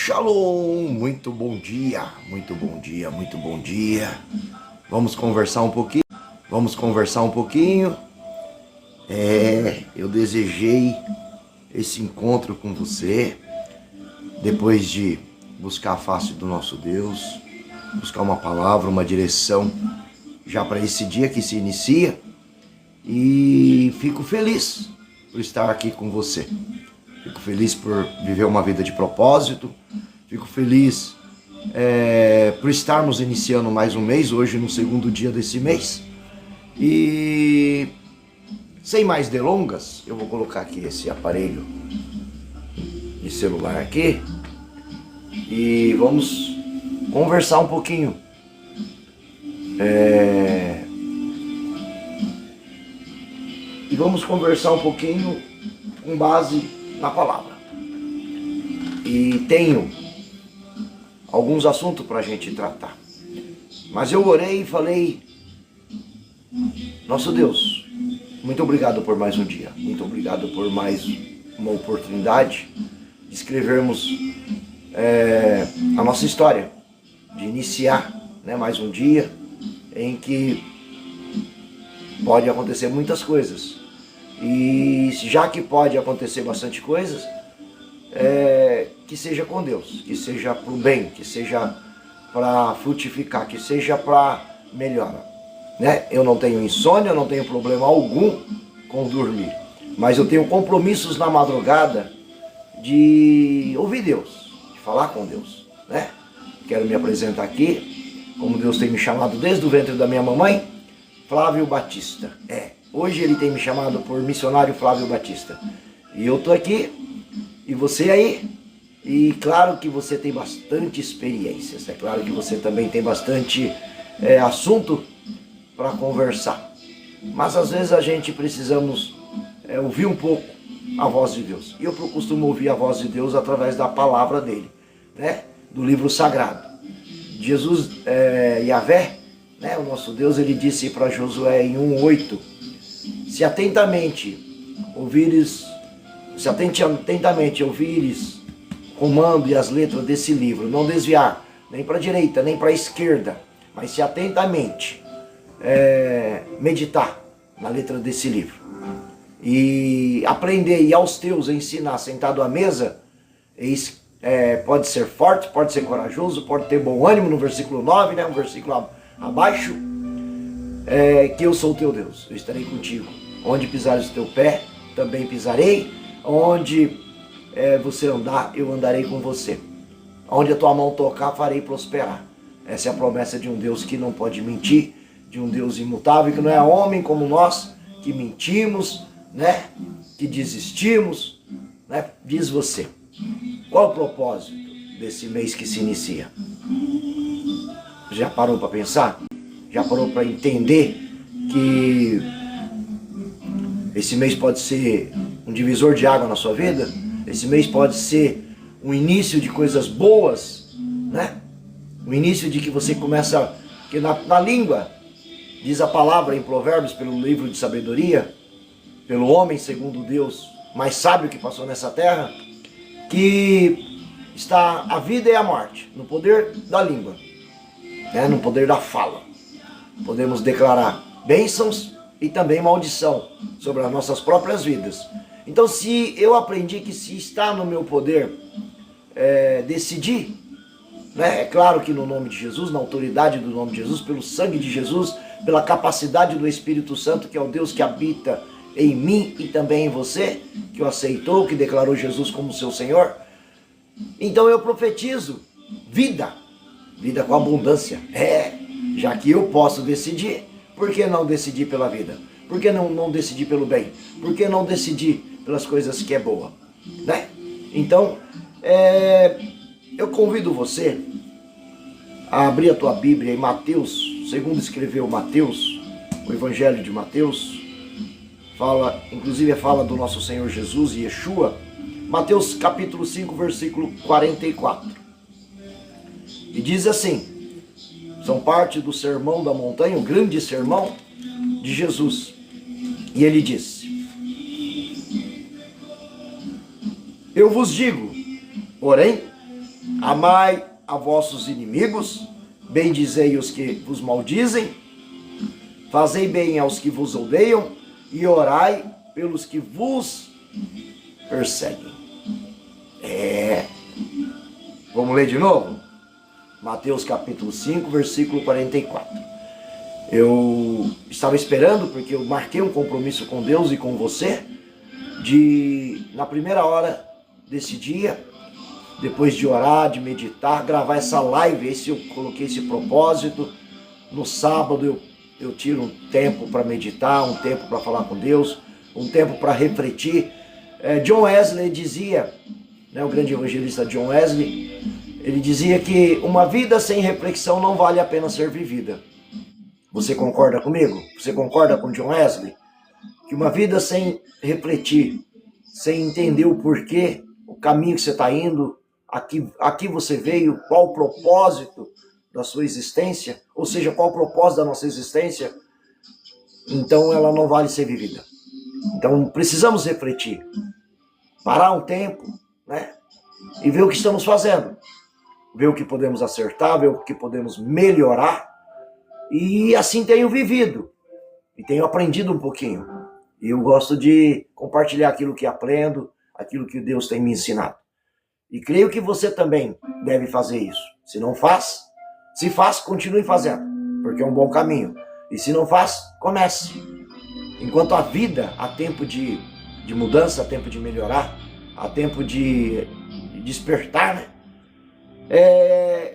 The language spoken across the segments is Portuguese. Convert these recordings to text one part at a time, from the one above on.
Shalom, muito bom dia, muito bom dia, muito bom dia. Vamos conversar um pouquinho. Eu desejei esse encontro com você depois de buscar a face do nosso Deus, buscar uma palavra, uma direção já para esse dia que se inicia, e fico feliz por estar aqui com você. Fico feliz por viver uma vida de propósito. Fico feliz por estarmos iniciando mais um mês, hoje no segundo dia desse mês. E sem mais delongas, eu vou colocar aqui esse aparelho de celular aqui e vamos conversar um pouquinho. E vamos conversar um pouquinho com base na palavra. E tenho alguns assuntos para a gente tratar. Mas eu orei e falei: nosso Deus, muito obrigado por mais um dia. Muito obrigado por mais uma oportunidade de escrevermos a nossa história, de iniciar mais um dia em que pode acontecer muitas coisas. E já que pode acontecer bastante coisas, que seja com Deus, que seja para o bem, que seja para frutificar, que seja para melhorar. Eu não tenho insônia, eu não tenho problema algum com dormir, mas eu tenho compromissos na madrugada de ouvir Deus, de falar com Deus. Quero me apresentar aqui, como Deus tem me chamado desde o ventre da minha mamãe, Flávio Batista. Hoje ele tem me chamado por missionário Flávio Batista. E eu estou aqui, e você aí, e claro que você tem bastante experiências, é claro que você também tem bastante assunto para conversar. Mas às vezes a gente precisamos ouvir um pouco a voz de Deus. E eu costumo ouvir a voz de Deus através da palavra dele, do livro sagrado. Jesus, Yahvé, o nosso Deus, ele disse para Josué em 1:8: se atentamente ouvires o comando e as letras desse livro, não desviar nem para a direita nem para a esquerda, mas se atentamente meditar na letra desse livro e aprender e aos teus ensinar sentado à mesa, pode ser forte, pode ser corajoso, pode ter bom ânimo, no versículo 9, um versículo abaixo, que eu sou o teu Deus, eu estarei contigo. Onde pisares o teu pé, também pisarei. Onde você andar, eu andarei com você. Onde a tua mão tocar, farei prosperar. Essa é a promessa de um Deus que não pode mentir, de um Deus imutável, que não é homem como nós, que mentimos, que desistimos, Diz você, qual o propósito desse mês que se inicia? Já parou para pensar? Já parou para entender que esse mês pode ser um divisor de água na sua vida? Esse mês pode ser um início de coisas boas, O início de que você começa, que na língua, diz a palavra em Provérbios, pelo livro de sabedoria, pelo homem segundo Deus, mais sábio que passou nessa terra, que está a vida e a morte no poder da língua, no poder da fala. Podemos declarar bênçãos e também maldição sobre as nossas próprias vidas. Então, se eu aprendi que se está no meu poder decidir, é claro que no nome de Jesus, na autoridade do nome de Jesus, pelo sangue de Jesus, pela capacidade do Espírito Santo, que é o Deus que habita em mim e também em você, que o aceitou, que declarou Jesus como seu Senhor. Então eu profetizo vida com abundância. Já que eu posso decidir, por que não decidir pela vida? Por que não decidir pelo bem? Por que não decidir pelas coisas que é boa? Então, eu convido você a abrir a tua Bíblia em Mateus, segundo escreveu Mateus, o Evangelho de Mateus, inclusive fala do nosso Senhor Jesus e Yeshua. Mateus capítulo 5, versículo 44. E diz assim, são parte do sermão da montanha, o grande sermão de Jesus. E ele disse: eu vos digo, porém, Amai a vossos inimigos, bendizei os que vos maldizem, fazei bem aos que vos odeiam e orai pelos que vos perseguem. Vamos ler de novo? Mateus capítulo 5, versículo 44. Eu estava esperando, porque eu marquei um compromisso com Deus e com você, de, na primeira hora desse dia, depois de orar, de meditar, gravar essa live. Esse eu coloquei esse propósito. No sábado eu tiro um tempo para meditar, um tempo para falar com Deus, um tempo para refletir. John Wesley dizia, né, o grande evangelista John Wesley, ele dizia que uma vida sem reflexão não vale a pena ser vivida. Você concorda comigo? Você concorda com John Wesley? Que uma vida sem refletir, sem entender o porquê, o caminho que você está indo, aqui você veio, qual o propósito da sua existência, ou seja, qual o propósito da nossa existência, então ela não vale ser vivida. Então precisamos refletir, parar um tempo, né, e ver o que estamos fazendo, ver o que podemos acertar, ver o que podemos melhorar, e assim tenho vivido, e tenho aprendido um pouquinho, e eu gosto de compartilhar aquilo que aprendo, aquilo que Deus tem me ensinado. E creio que você também deve fazer isso. Se não faz, se faz, continue fazendo, porque é um bom caminho. E se não faz, comece. Enquanto a vida, há tempo de mudança, há tempo de melhorar, há tempo de despertar, né?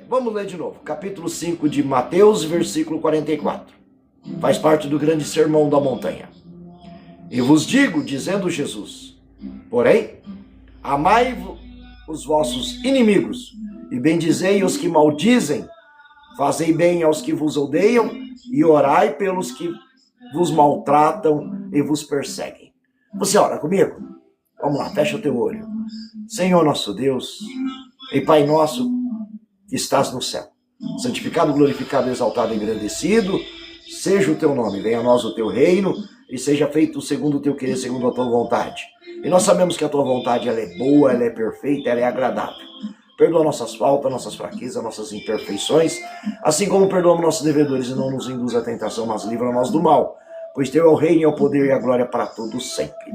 Vamos ler de novo. Capítulo 5 de Mateus, versículo 44. Faz parte do grande sermão da montanha. E vos digo, dizendo Jesus, porém, amai os vossos inimigos e bendizei os que maldizem, fazei bem aos que vos odeiam e orai pelos que vos maltratam e vos perseguem. Você ora comigo? Vamos lá, fecha o teu olho. Senhor nosso Deus e Pai nosso que estás no céu, santificado, glorificado, exaltado e engrandecido seja o teu nome, venha a nós o teu reino e seja feito segundo o teu querer, segundo a tua vontade. E nós sabemos que a tua vontade ela é boa, ela é perfeita, ela é agradável. Perdoa nossas faltas, nossas fraquezas, nossas imperfeições, assim como perdoamos nossos devedores e não nos induz à tentação, mas livra-nos do mal, pois teu é o reino, é o poder e a glória para todos sempre.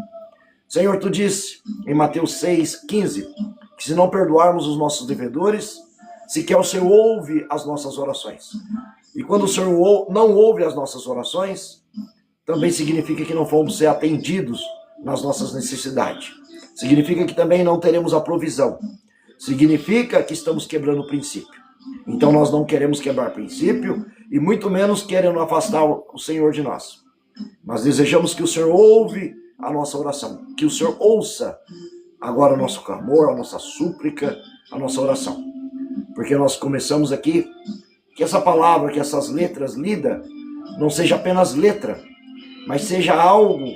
Senhor, tu disse em Mateus 6,15, que se não perdoarmos os nossos devedores, sequer o Senhor ouve as nossas orações. E quando o Senhor não ouve as nossas orações, também significa que não fomos ser atendidos nas nossas necessidades. Significa que também não teremos a provisão. Significa que estamos quebrando o princípio. Então nós não queremos quebrar princípio e muito menos querendo afastar o Senhor de nós. Mas desejamos que o Senhor ouve a nossa oração, que o Senhor ouça agora o nosso clamor, a nossa súplica, a nossa oração. Porque nós começamos aqui, que essa palavra, que essas letras lidas, não seja apenas letra, mas seja algo,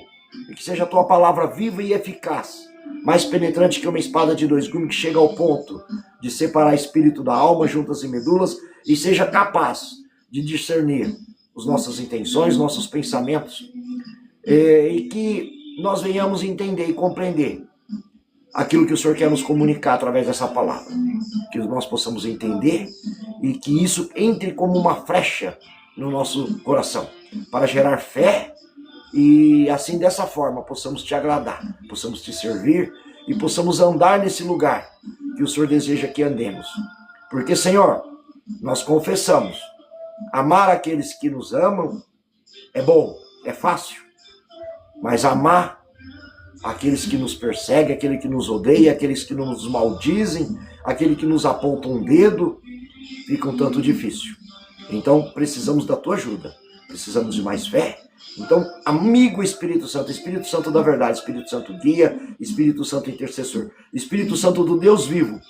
e que seja a tua palavra viva e eficaz, mais penetrante que uma espada de 2 gumes, que chega ao ponto de separar espírito da alma, juntas e medulas, e seja capaz de discernir as nossas intenções, nossos pensamentos, e que nós venhamos entender e compreender aquilo que o Senhor quer nos comunicar através dessa palavra. Que nós possamos entender e que isso entre como uma flecha no nosso coração, para gerar fé e assim dessa forma possamos te agradar, possamos te servir e possamos andar nesse lugar que o Senhor deseja que andemos. Porque, Senhor, nós confessamos, amar aqueles que nos amam é bom, é fácil, mas amar aqueles que nos perseguem, aquele que nos odeia, aqueles que nos maldizem, aquele que nos aponta um dedo, fica um tanto difícil. Então precisamos da tua ajuda, precisamos de mais fé. Então, amigo Espírito Santo da verdade, Espírito Santo guia, Espírito Santo intercessor, Espírito Santo do Deus vivo,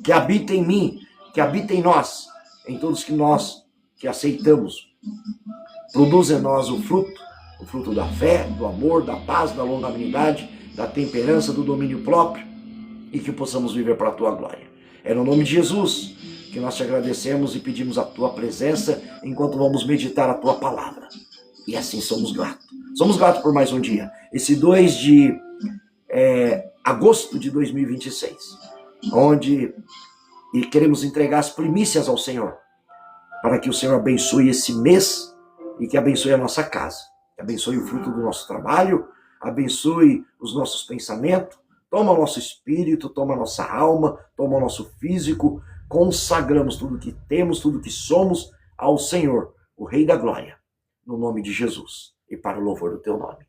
que habita em mim, que habita em nós, em todos que nós que aceitamos, produz em nós o fruto da fé, do amor, da paz, da longanimidade, da temperança, do domínio próprio, e que possamos viver para a tua glória. É no nome de Jesus que nós te agradecemos e pedimos a tua presença enquanto vamos meditar a tua palavra. E assim somos gratos. Somos gratos por mais um dia. Esse 2 de agosto de 2026, onde E queremos entregar as primícias ao Senhor, para que o Senhor abençoe esse mês e que abençoe a nossa casa, que abençoe o fruto do nosso trabalho, abençoe os nossos pensamentos, toma o nosso espírito, toma a nossa alma, toma o nosso físico, consagramos tudo que temos, tudo que somos ao Senhor, o Rei da Glória, no nome de Jesus e para o louvor do teu nome.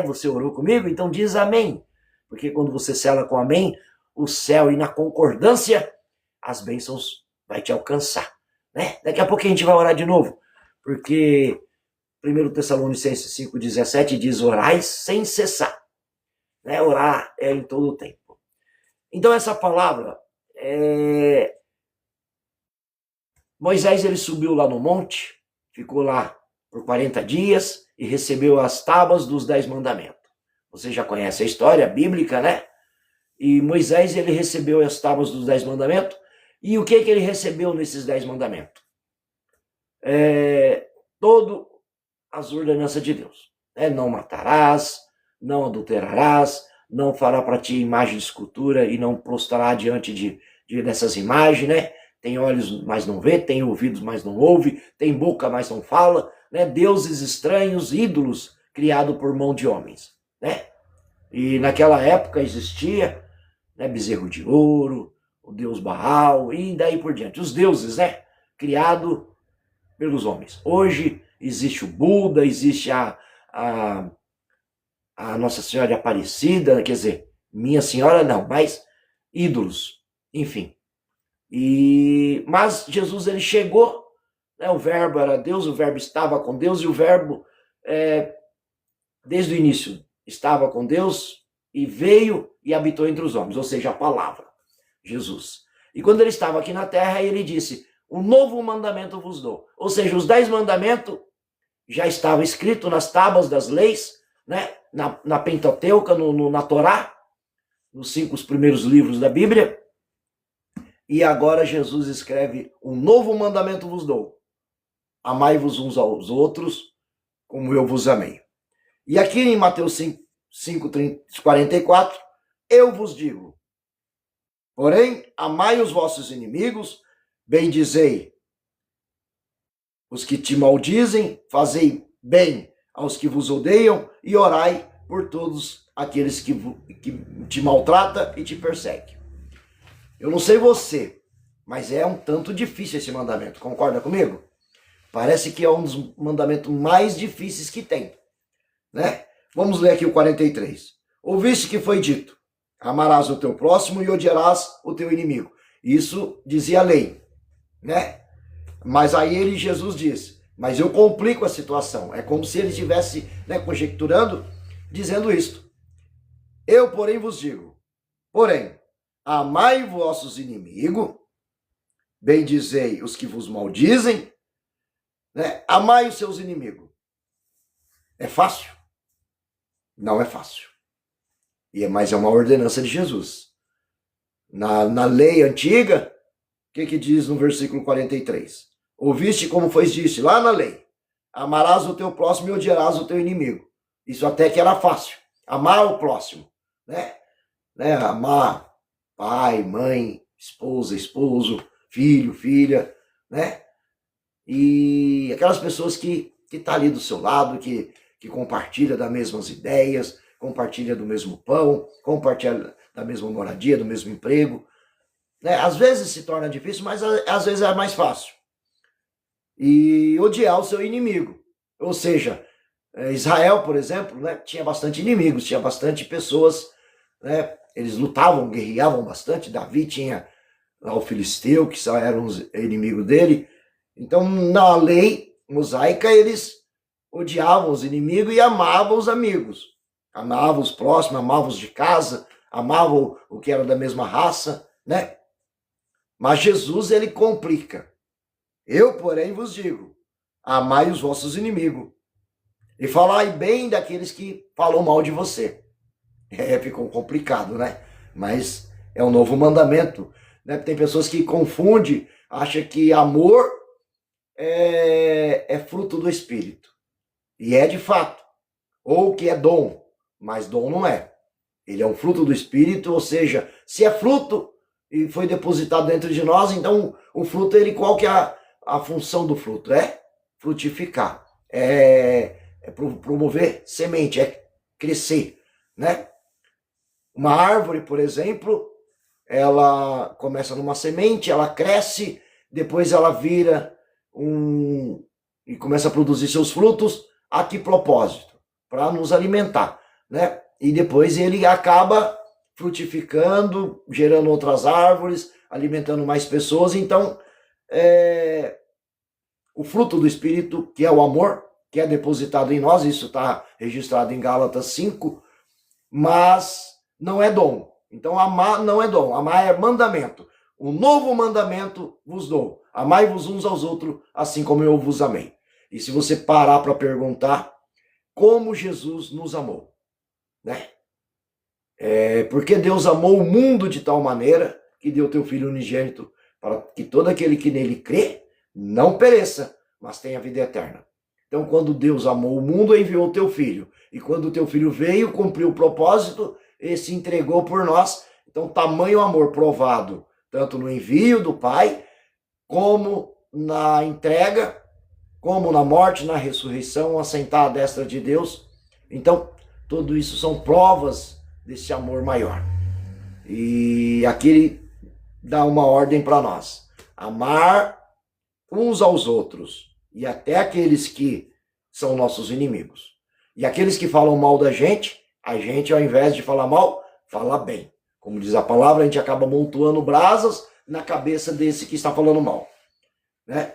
Você orou comigo? Então diz amém, porque quando você sela com amém, o céu e na concordância, as bênçãos vai te alcançar, né? Daqui a pouco a gente vai orar de novo, porque 1 Tessalonicenses 5,17 diz: orai sem cessar. Né? Orar é em todo o tempo. Então essa palavra, Moisés ele subiu lá no monte, ficou lá por 40 dias e recebeu as tábuas dos 10 mandamentos. Você já conhece a história bíblica, né? E Moisés ele recebeu as tábuas dos 10 mandamentos. E o que ele recebeu nesses 10 mandamentos? Todo as ordenanças de Deus. Não matarás, não adulterarás, não fará para ti imagem de escultura e não prostrará diante dessas imagens, né? Tem olhos, mas não vê, tem ouvidos, mas não ouve, tem boca, mas não fala, né? Deuses estranhos, ídolos, criados por mão de homens, né? E naquela época existia, né, bezerro de ouro, o deus Baal e daí por diante. Os deuses, né? Criado pelos homens. Hoje existe o Buda, existe a Nossa Senhora de Aparecida, quer dizer, minha senhora não, mas ídolos, enfim. Mas Jesus ele chegou, né, o verbo era Deus, o verbo estava com Deus e o verbo, desde o início, estava com Deus e veio e habitou entre os homens, ou seja, a palavra, Jesus. E quando ele estava aqui na terra, ele disse: um novo mandamento vos dou. Ou seja, os 10 mandamentos já estavam escritos nas tábuas das leis, né? na Pentateuca, na Torá, nos 5 primeiros livros da Bíblia. E agora Jesus escreve: um novo mandamento vos dou. Amai-vos uns aos outros, como eu vos amei. E aqui em Mateus 5:44, eu vos digo: porém, amai os vossos inimigos, bendizei os que te maldizem, fazei bem aos que vos odeiam e orai por todos aqueles que te maltratam e te perseguem. Eu não sei você, mas é um tanto difícil esse mandamento, concorda comigo? Parece que é um dos mandamentos mais difíceis que tem, né? Vamos ler aqui o 43. Ouviste que foi dito: amarás o teu próximo e odiarás o teu inimigo. Isso dizia a lei, né? Mas aí Jesus disse: mas eu complico a situação. É como se ele estivesse, né, conjecturando, dizendo isto. Eu, porém, vos digo: porém, amai vossos inimigos, bendizei os que vos maldizem, né? Amai os seus inimigos. É fácil? Não é fácil. Mas é uma ordenança de Jesus. Na lei antiga, o que diz no versículo 43? Ouviste como foi dito lá na lei: amarás o teu próximo e odiarás o teu inimigo. Isso até que era fácil. Amar o próximo, né? Amar pai, mãe, esposa, esposo, filho, filha, né? E aquelas pessoas que tá ali do seu lado, que compartilha das mesmas ideias, compartilha do mesmo pão, compartilha da mesma moradia, do mesmo emprego, né? Às vezes se torna difícil, mas às vezes é mais fácil. E odiar o seu inimigo. Ou seja, Israel, por exemplo, né, tinha bastante inimigos, tinha bastante pessoas, né? Eles lutavam, guerreavam bastante. Davi tinha lá o filisteu, que só eram os inimigos dele. Então, na lei mosaica, eles odiavam os inimigos e amavam os amigos. Amavam os próximos, amavam os de casa, amavam o que era da mesma raça, né? Mas Jesus, ele complica. Eu, porém, vos digo: amai os vossos inimigos e falai bem daqueles que falam mal de você. Ficou complicado, né? Mas é um novo mandamento, né? Tem pessoas que confundem, acham que amor é fruto do Espírito. E é de fato. Ou que é dom, mas dom não é. Ele é um fruto do Espírito, ou seja, se é fruto, e foi depositado dentro de nós. Então, o fruto, ele, qual que é a função do fruto? É frutificar, é promover semente, é crescer, né? Uma árvore, por exemplo, ela começa numa semente, ela cresce, depois ela vira e começa a produzir seus frutos. A que propósito? Para nos alimentar, né? E depois ele acaba frutificando, gerando outras árvores, alimentando mais pessoas. Então, o fruto do Espírito, que é o amor, que é depositado em nós, isso está registrado em Gálatas 5, mas não é dom. Então, amar não é dom, amar é mandamento. Um novo mandamento vos dou: amai-vos uns aos outros, assim como eu vos amei. E se você parar para perguntar como Jesus nos amou, né? Porque Deus amou o mundo de tal maneira que deu teu Filho unigênito, para que todo aquele que nele crê não pereça, mas tenha vida eterna. Então, quando Deus amou o mundo, enviou o teu Filho. E quando o teu Filho veio, cumpriu o propósito e se entregou por nós. Então, tamanho amor provado, tanto no envio do Pai, como na entrega, como na morte, na ressurreição, assentar à destra de Deus. Então, tudo isso são provas desse amor maior. E aqui ele dá uma ordem para nós: amar uns aos outros, e até aqueles que são nossos inimigos. E aqueles que falam mal da gente, a gente, ao invés de falar mal, fala bem. Como diz a palavra, a gente acaba amontoando brasas na cabeça desse que está falando mal, né?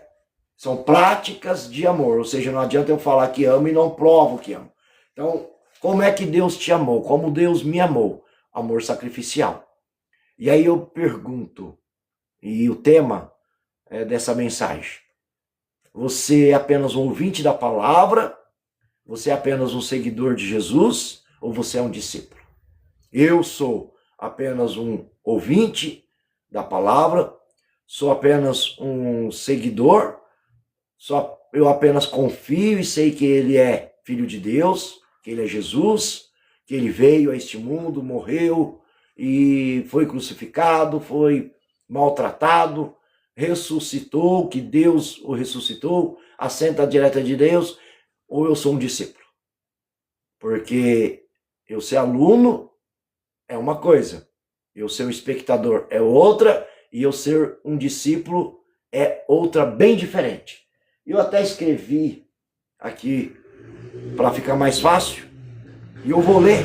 São práticas de amor, ou seja, não adianta eu falar que amo e não provo que amo. Então, como é que Deus te amou? Como Deus me amou? Amor sacrificial. E aí eu pergunto, e o tema dessa mensagem: você é apenas um ouvinte da palavra? Você é apenas um seguidor de Jesus? Ou você é um discípulo? Eu sou apenas um ouvinte da palavra? Sou apenas um seguidor? Eu apenas confio e sei que ele é Filho de Deus, que ele é Jesus, que ele veio a este mundo, morreu e foi crucificado, foi maltratado, ressuscitou, que Deus o ressuscitou, assenta à direita de Deus. Ou eu sou um discípulo? Porque eu ser aluno é uma coisa, eu ser um espectador é outra, e eu ser um discípulo é outra bem diferente. Eu até escrevi aqui para ficar mais fácil, e eu vou ler.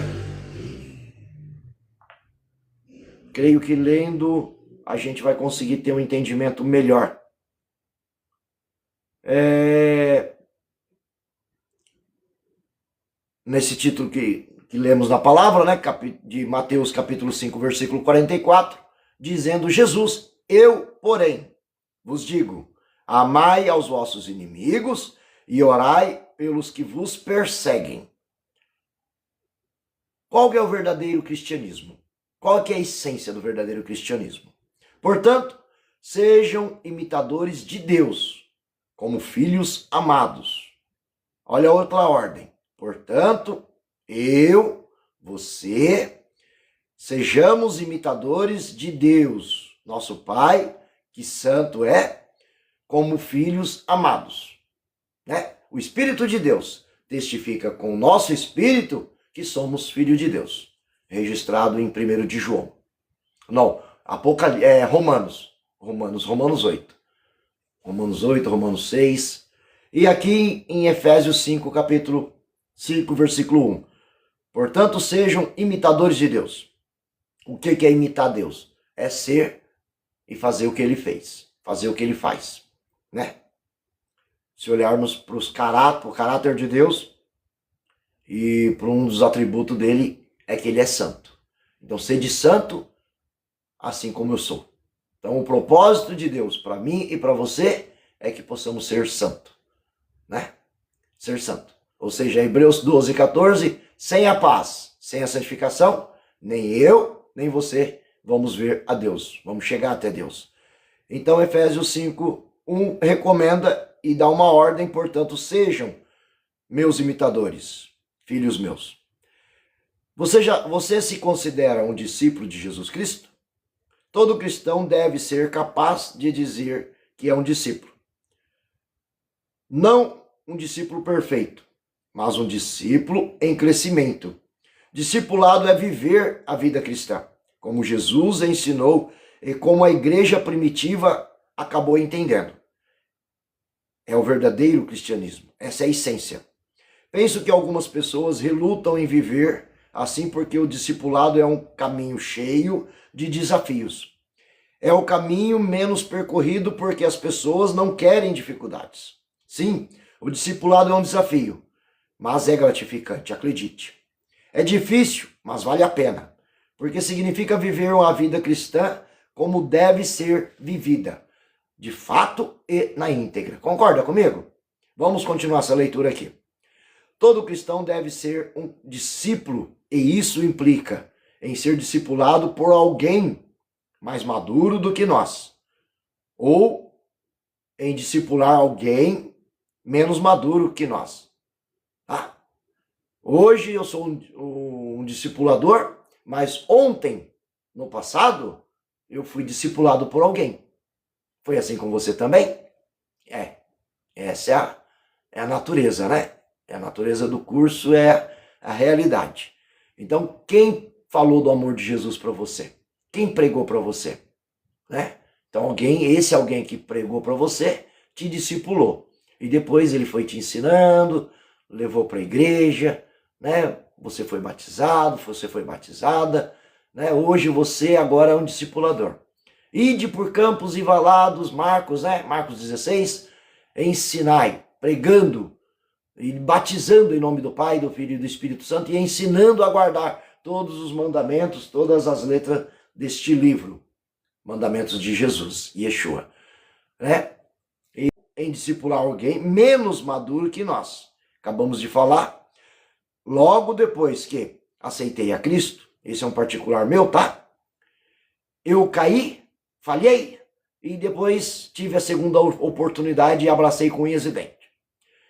Creio que lendo a gente vai conseguir ter um entendimento melhor. Nesse título que lemos na palavra, né, de Mateus capítulo 5, versículo 44, dizendo Jesus: eu, porém, vos digo, amai aos vossos inimigos e orai pelos que vos perseguem. Qual que é o verdadeiro cristianismo? Qual que é a essência do verdadeiro cristianismo? Portanto, sejam imitadores de Deus, como filhos amados. Olha a outra ordem. Portanto, você, sejamos imitadores de Deus, nosso Pai, que santo é, como filhos amados, né? O Espírito de Deus testifica com o nosso espírito que somos filhos de Deus, registrado em 1 de João. Não, Romanos 8. Romanos 8, Romanos 6. E aqui em Efésios 5, capítulo 5, versículo 1. Portanto, sejam imitadores de Deus. O que é imitar Deus? É ser e fazer o que ele fez, fazer o que ele faz, né? Se olharmos para o caráter de Deus, e para um dos atributos dele é que ele é santo. Então, sede santo, assim como eu sou. Então, o propósito de Deus para mim e para você é que possamos ser santo, né? Ser santo. Ou seja, Hebreus 12, 14, sem a paz, sem a santificação, nem eu, nem você vamos ver a Deus, vamos chegar até Deus. Então, Efésios 5, 1 recomenda e dá uma ordem: portanto, sejam meus imitadores, filhos meus. Você se considera um discípulo de Jesus Cristo? Todo cristão deve ser capaz de dizer que é um discípulo. Não um discípulo perfeito, mas um discípulo em crescimento. Discipulado é viver a vida cristã, como Jesus ensinou e como a igreja primitiva acabou entendendo. É o verdadeiro cristianismo, essa é a essência. Penso que algumas pessoas relutam em viver assim porque o discipulado é um caminho cheio de desafios. É o caminho menos percorrido porque as pessoas não querem dificuldades. Sim, o discipulado é um desafio, mas é gratificante, acredite. É difícil, mas vale a pena, porque significa viver uma vida cristã como deve ser vivida, de fato e na íntegra. Concorda comigo? Vamos continuar essa leitura aqui. Todo cristão deve ser um discípulo, e isso implica em ser discipulado por alguém mais maduro do que nós, ou em discipular alguém menos maduro que nós. Ah, hoje eu sou um discipulador, mas ontem, no passado, eu fui discipulado por alguém. Foi assim com você também? Essa é a natureza, né? A natureza do curso é a realidade. Então, quem falou do amor de Jesus para você? Quem pregou para você? Né? Então, esse alguém que pregou para você, te discipulou. E depois ele foi te ensinando, levou para a igreja, né? Você foi batizado, você foi batizada, né? Hoje você agora é um discipulador. Ide por campos e valados, Marcos 16, ensinai, pregando e batizando em nome do Pai, do Filho e do Espírito Santo e ensinando a guardar todos os mandamentos, todas as letras deste livro, mandamentos de Jesus, Yeshua, né? E em discipular alguém menos maduro que nós. Acabamos de falar, logo depois que aceitei a Cristo, esse é um particular meu, tá? Eu caí, falhei, e depois tive a segunda oportunidade e abracei com unhas e dentes.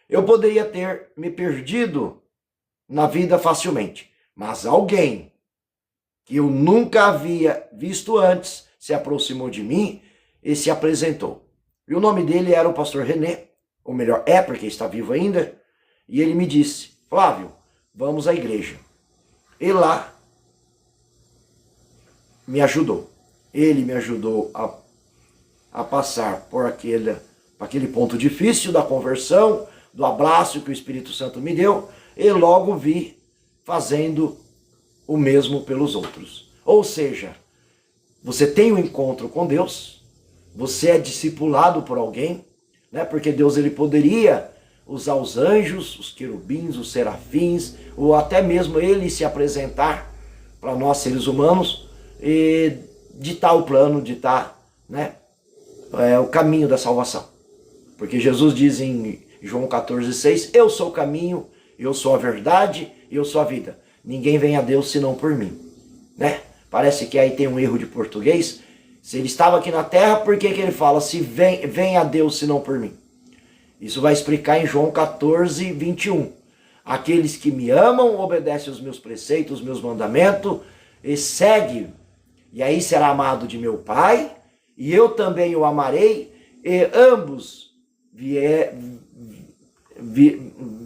Eu poderia ter me perdido na vida facilmente, mas alguém que eu nunca havia visto antes se aproximou de mim e se apresentou. E o nome dele era o pastor René, ou melhor, é porque está vivo ainda, e ele me disse: Flávio, vamos à igreja. E lá me ajudou. Ele me ajudou a passar por aquele ponto difícil da conversão, do abraço que o Espírito Santo me deu, e logo vi fazendo o mesmo pelos outros. Ou seja, você tem um encontro com Deus, você é discipulado por alguém, né? Porque Deus ele poderia usar os anjos, os querubins, os serafins, ou até mesmo ele se apresentar para nós seres humanos e ditar o plano, ditar, né, o caminho da salvação. Porque Jesus diz em João 14,6, eu sou o caminho, eu sou a verdade, eu sou a vida. Ninguém vem a Deus senão por mim, né? Parece que aí tem um erro de português. Se ele estava aqui na terra, por que ele fala, se vem a Deus senão por mim? Isso vai explicar em João 14:21. Aqueles que me amam, obedecem os meus preceitos, os meus mandamentos, e seguem. E aí será amado de meu Pai, e eu também o amarei, e ambos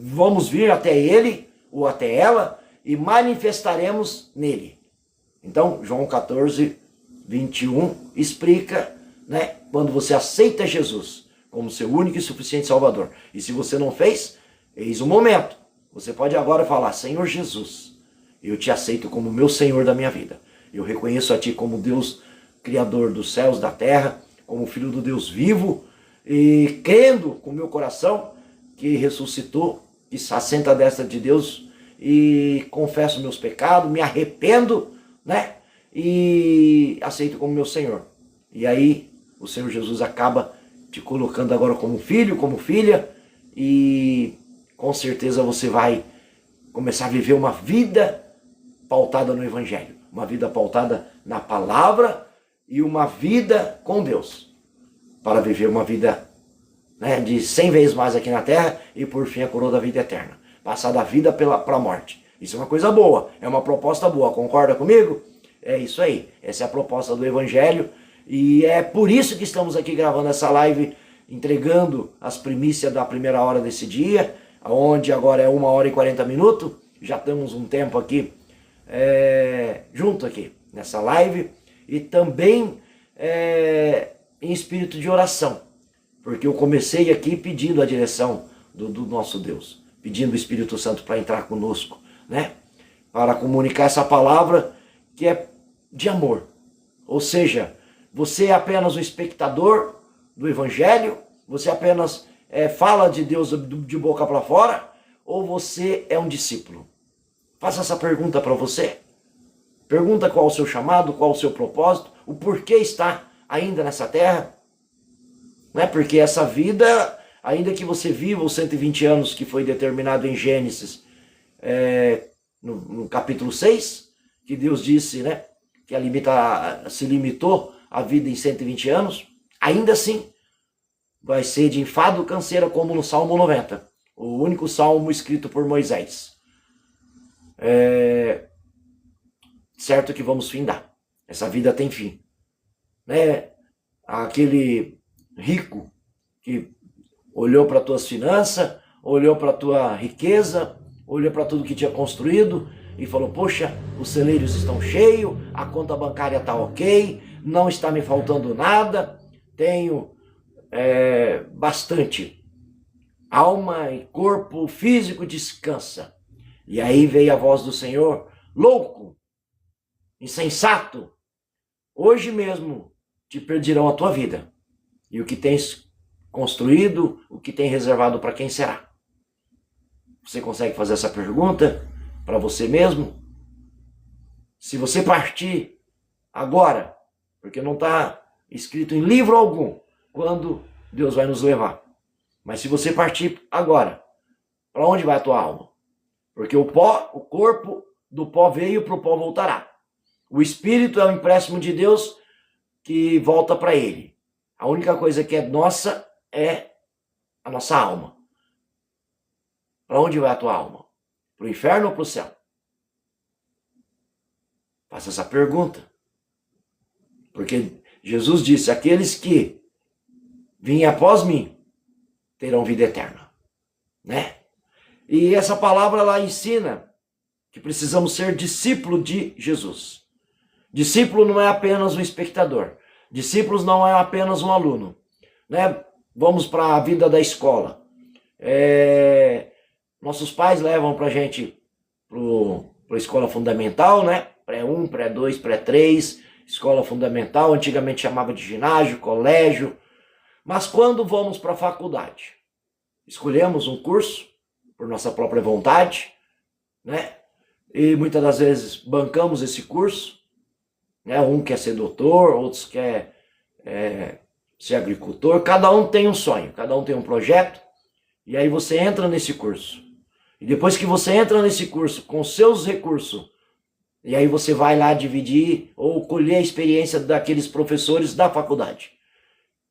vamos vir até ele, ou até ela, e manifestaremos nele. Então, João 14:21 explica, né, quando você aceita Jesus como seu único e suficiente Salvador. E se você não fez, eis o momento. Você pode agora falar, Senhor Jesus, eu te aceito como meu Senhor da minha vida. Eu reconheço a Ti como Deus, Criador dos céus, da terra, como Filho do Deus vivo, e crendo com meu coração que ressuscitou, que assenta à destra de Deus, e confesso meus pecados, me arrependo, né? E aceito como meu Senhor. E aí o Senhor Jesus acaba te colocando agora como filho, como filha, e com certeza você vai começar a viver uma vida pautada no Evangelho, uma vida pautada na palavra e uma vida com Deus, para viver uma vida, né, de 100 vezes mais aqui na terra e por fim a coroa da vida eterna, passar da vida para a morte. Isso é uma coisa boa, é uma proposta boa, concorda comigo? É isso aí. Essa é a proposta do Evangelho. E é por isso que estamos aqui gravando essa live, entregando as primícias da primeira hora desse dia, onde agora é 1h40. Já temos um tempo aqui junto aqui nessa live. E também em espírito de oração. Porque eu comecei aqui pedindo a direção do nosso Deus. Pedindo o Espírito Santo para entrar conosco, né? Para comunicar essa palavra que é de amor. Ou seja, você é apenas um espectador do Evangelho? Você apenas fala de Deus de boca para fora? Ou você é um discípulo? Faça essa pergunta para você. Pergunta qual o seu chamado, qual o seu propósito, o porquê está ainda nessa terra. Não é? Porque essa vida, ainda que você viva os 120 anos que foi determinado em Gênesis, no capítulo 6, que Deus disse, né, que se limitou a vida em 120 anos, ainda assim vai ser de enfado, canseira, como no Salmo 90, o único salmo escrito por Moisés. Certo que vamos findar. Essa vida tem fim. Né? Aquele rico que olhou para tuas finanças, olhou para tua riqueza, olhou para tudo que tinha construído e falou, poxa, os celeiros estão cheios, a conta bancária está ok, não está me faltando nada, tenho bastante. Alma e corpo físico descansa. E aí veio a voz do Senhor, louco, insensato, hoje mesmo te perderão a tua vida. E o que tens construído, o que tem reservado para quem será? Você consegue fazer essa pergunta para você mesmo? Se você partir agora, porque não está escrito em livro algum quando Deus vai nos levar. Mas se você partir agora, para onde vai a tua alma? Porque o corpo do pó veio, para o pó voltará. O espírito é um empréstimo de Deus que volta para ele. A única coisa que é nossa é a nossa alma. Para onde vai a tua alma? Para o inferno ou para o céu? Faça essa pergunta. Porque Jesus disse, aqueles que vêm após mim terão vida eterna. Né? E essa palavra lá ensina que precisamos ser discípulo de Jesus. Discípulo não é apenas um espectador. Discípulos não é apenas um aluno. Né? Vamos para a vida da escola. Nossos pais levam para a gente para a escola fundamental, né? Pré-1, pré-2, pré-3, escola fundamental, antigamente chamava de ginásio, colégio. Mas quando vamos para a faculdade? Escolhemos um curso por nossa própria vontade, né? E muitas das vezes bancamos esse curso, né? Um quer ser doutor, outros quer ser agricultor, cada um tem um sonho, cada um tem um projeto, e aí você entra nesse curso. E depois que você entra nesse curso com seus recursos, e aí você vai lá dividir ou colher a experiência daqueles professores da faculdade.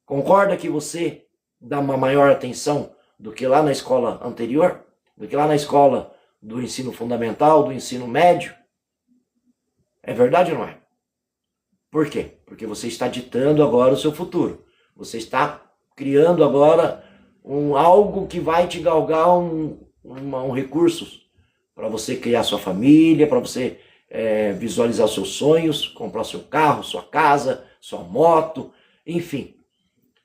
Concorda que você dá uma maior atenção do que lá na escola anterior? Do que lá na escola do ensino fundamental, do ensino médio? É verdade ou não é? Por quê? Porque você está ditando agora o seu futuro. Você está criando agora algo que vai te galgar um recurso para você criar sua família, para você visualizar seus sonhos, comprar seu carro, sua casa, sua moto, enfim.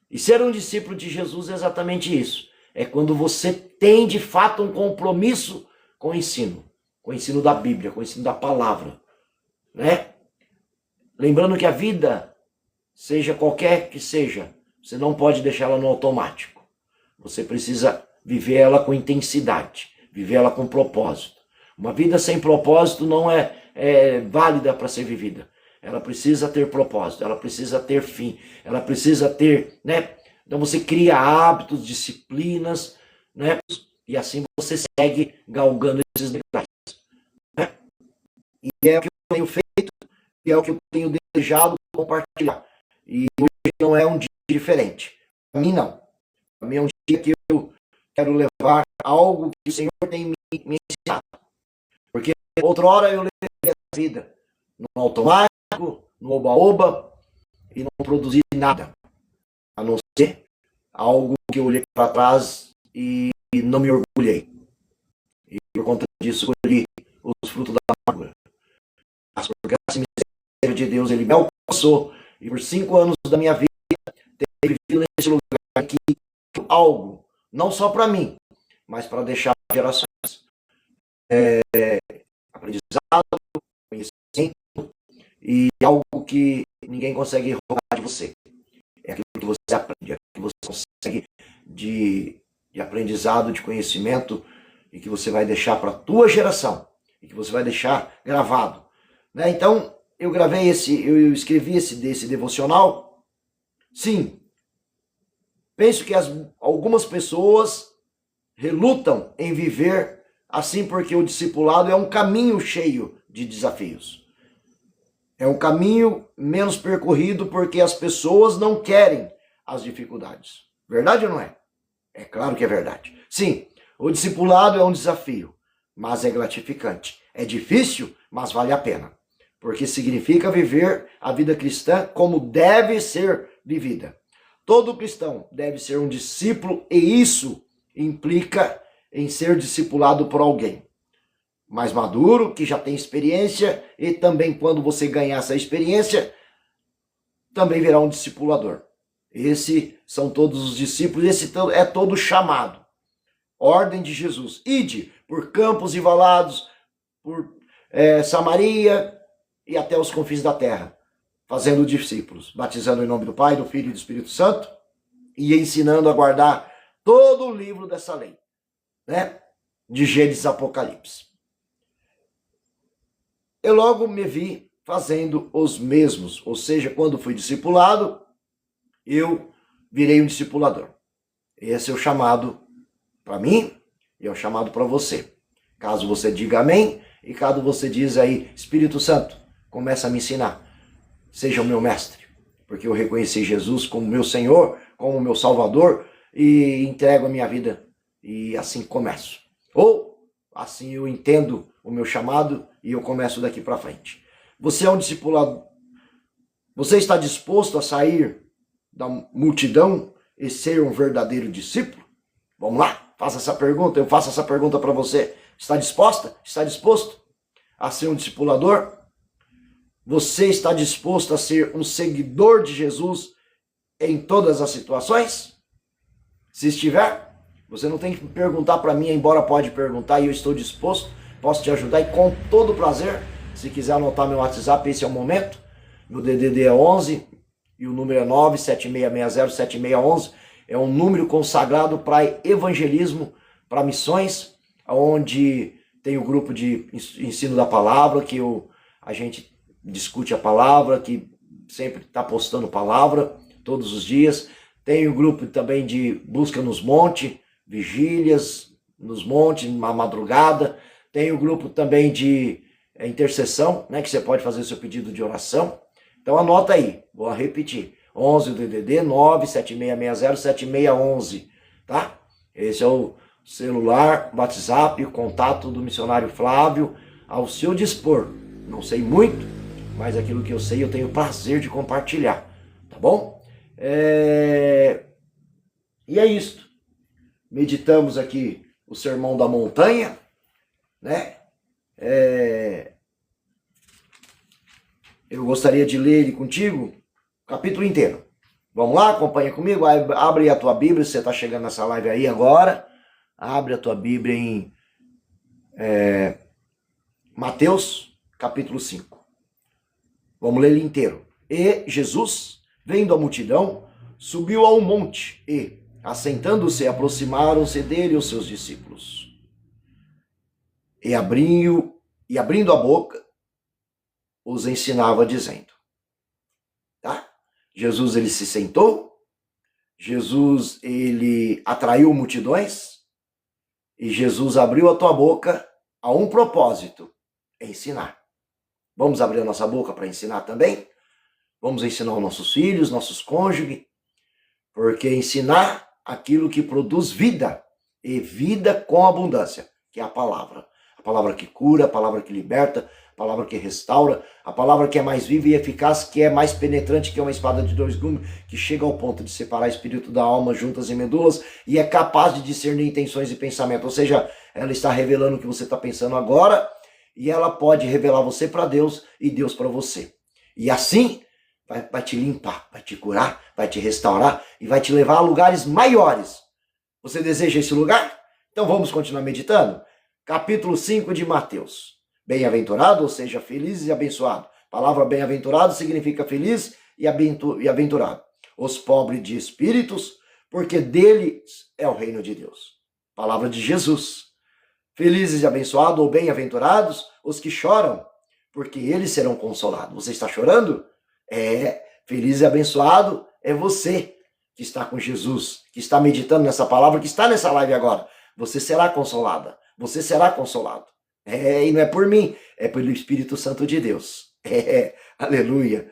E ser um discípulo de Jesus é exatamente isso. É quando você tem de fato um compromisso com o ensino da Bíblia, com o ensino da palavra, né? Lembrando que a vida, seja qualquer que seja, você não pode deixar ela no automático. Você precisa viver ela com intensidade, viver ela com propósito. Uma vida sem propósito não é válida para ser vivida. Ela precisa ter propósito, ela precisa ter fim, ela precisa ter, né? Então você cria hábitos, disciplinas, né? E assim você segue galgando esses degraus, né? E é o que eu tenho feito, e é o que eu tenho desejado compartilhar. E hoje não é um dia diferente. Para mim não. Para mim é um dia que eu quero levar algo que o Senhor tem me ensinado. Porque outrora eu levei a vida no automático, no oba-oba, e não produzi nada, a não ser algo que eu olhei para trás e não me orgulhei. E por conta disso, colhi os frutos da amargura. Mas por graça e misericórdia de Deus, ele me alcançou, e por 5 anos da minha vida, tenho vivido nesse lugar aqui algo, não só para mim, mas para deixar gerações. Aprendizado, conhecimento, e algo que ninguém consegue roubar de você. É aquilo que você aprende, é aquilo que você consegue de aprendizado, de conhecimento, e que você vai deixar para a tua geração, e que você vai deixar gravado. Né? Então, eu escrevi esse devocional. Sim, penso que algumas pessoas relutam em viver assim, porque o discipulado é um caminho cheio de desafios. É um caminho menos percorrido porque as pessoas não querem as dificuldades. Verdade ou não é? É claro que é verdade. Sim, o discipulado é um desafio, mas é gratificante. É difícil, mas vale a pena. Porque significa viver a vida cristã como deve ser vivida. Todo cristão deve ser um discípulo, e isso implica em ser discipulado por alguém mais maduro, que já tem experiência, e também quando você ganhar essa experiência, também virá um discipulador. Esses são todos os discípulos, esse é todo o chamado. Ordem de Jesus. Ide por campos e valados, por Samaria e até os confins da terra, fazendo discípulos, batizando em nome do Pai, do Filho e do Espírito Santo, e ensinando a guardar todo o livro dessa lei, né? De Gênesis a Apocalipse. Eu logo me vi fazendo os mesmos, ou seja, quando fui discipulado, eu virei um discipulador. Esse é o chamado para mim e é o chamado para você. Caso você diga amém, e caso você diz aí, Espírito Santo, começa a me ensinar, seja o meu mestre, porque eu reconheci Jesus como meu Senhor, como meu Salvador, e entrego a minha vida, e assim começo. Ou assim eu entendo o meu chamado e eu começo daqui para frente. Você é um discipulado. Você está disposto a sair da multidão e ser um verdadeiro discípulo? Vamos lá, faça essa pergunta. Eu faço essa pergunta para você. Está disposta? Está disposto a ser um discipulador? Você está disposto a ser um seguidor de Jesus em todas as situações? Se estiver, você não tem que perguntar para mim, embora pode perguntar, e eu estou disposto, posso te ajudar e com todo prazer. Se quiser anotar meu WhatsApp, esse é o momento. Meu DDD é 11 e o número é 976607611. É um número consagrado para evangelismo, para missões, onde tem o grupo de ensino da palavra, que a gente discute a palavra, que sempre está postando palavra todos os dias. Tem o grupo também de busca nos montes, vigílias nos montes, na madrugada. Tem o grupo também de intercessão, né, que você pode fazer seu pedido de oração. Então anota aí, vou repetir. 11 do DDD 976607611, tá? Esse é o celular, WhatsApp, o contato do missionário Flávio ao seu dispor. Não sei muito, mas aquilo que eu sei eu tenho prazer de compartilhar, tá bom? E é isto. Meditamos aqui o Sermão da Montanha, né? Eu gostaria de ler ele contigo, o capítulo inteiro. Vamos lá? Acompanha comigo? Abre a tua Bíblia, se você está chegando nessa live aí agora. Abre a tua Bíblia em Mateus, capítulo 5. Vamos ler ele inteiro. E Jesus, vendo a multidão, subiu ao monte e, assentando-se, aproximaram-se dele os seus discípulos. E abrindo a boca, os ensinava dizendo. Tá? Jesus, ele se sentou. Jesus, ele atraiu multidões. E Jesus abriu a tua boca a um propósito, ensinar. Vamos abrir a nossa boca para ensinar também? Vamos ensinar os nossos filhos, nossos cônjuges, porque ensinar aquilo que produz vida, e vida com abundância, que é a palavra. A palavra que cura, a palavra que liberta, palavra que restaura, a palavra que é mais viva e eficaz, que é mais penetrante que uma espada de dois gumes, que chega ao ponto de separar espírito da alma, juntas e medulas, e é capaz de discernir intenções e pensamentos. Ou seja, ela está revelando o que você está pensando agora, e ela pode revelar você para Deus e Deus para você. E assim vai te limpar, vai te curar, vai te restaurar e vai te levar a lugares maiores. Você deseja esse lugar? Então vamos continuar meditando? Capítulo 5 de Mateus. Bem-aventurado, ou seja, feliz e abençoado. A palavra bem-aventurado significa feliz e aventurado. Os pobres de espíritos, porque deles é o reino de Deus. Palavra de Jesus. Felizes e abençoados ou bem-aventurados os que choram, porque eles serão consolados. Você está chorando? Feliz e abençoado é você que está com Jesus, que está meditando nessa palavra, que está nessa live agora. Você será consolada, você será consolado. E não é por mim, é pelo Espírito Santo de Deus. Aleluia.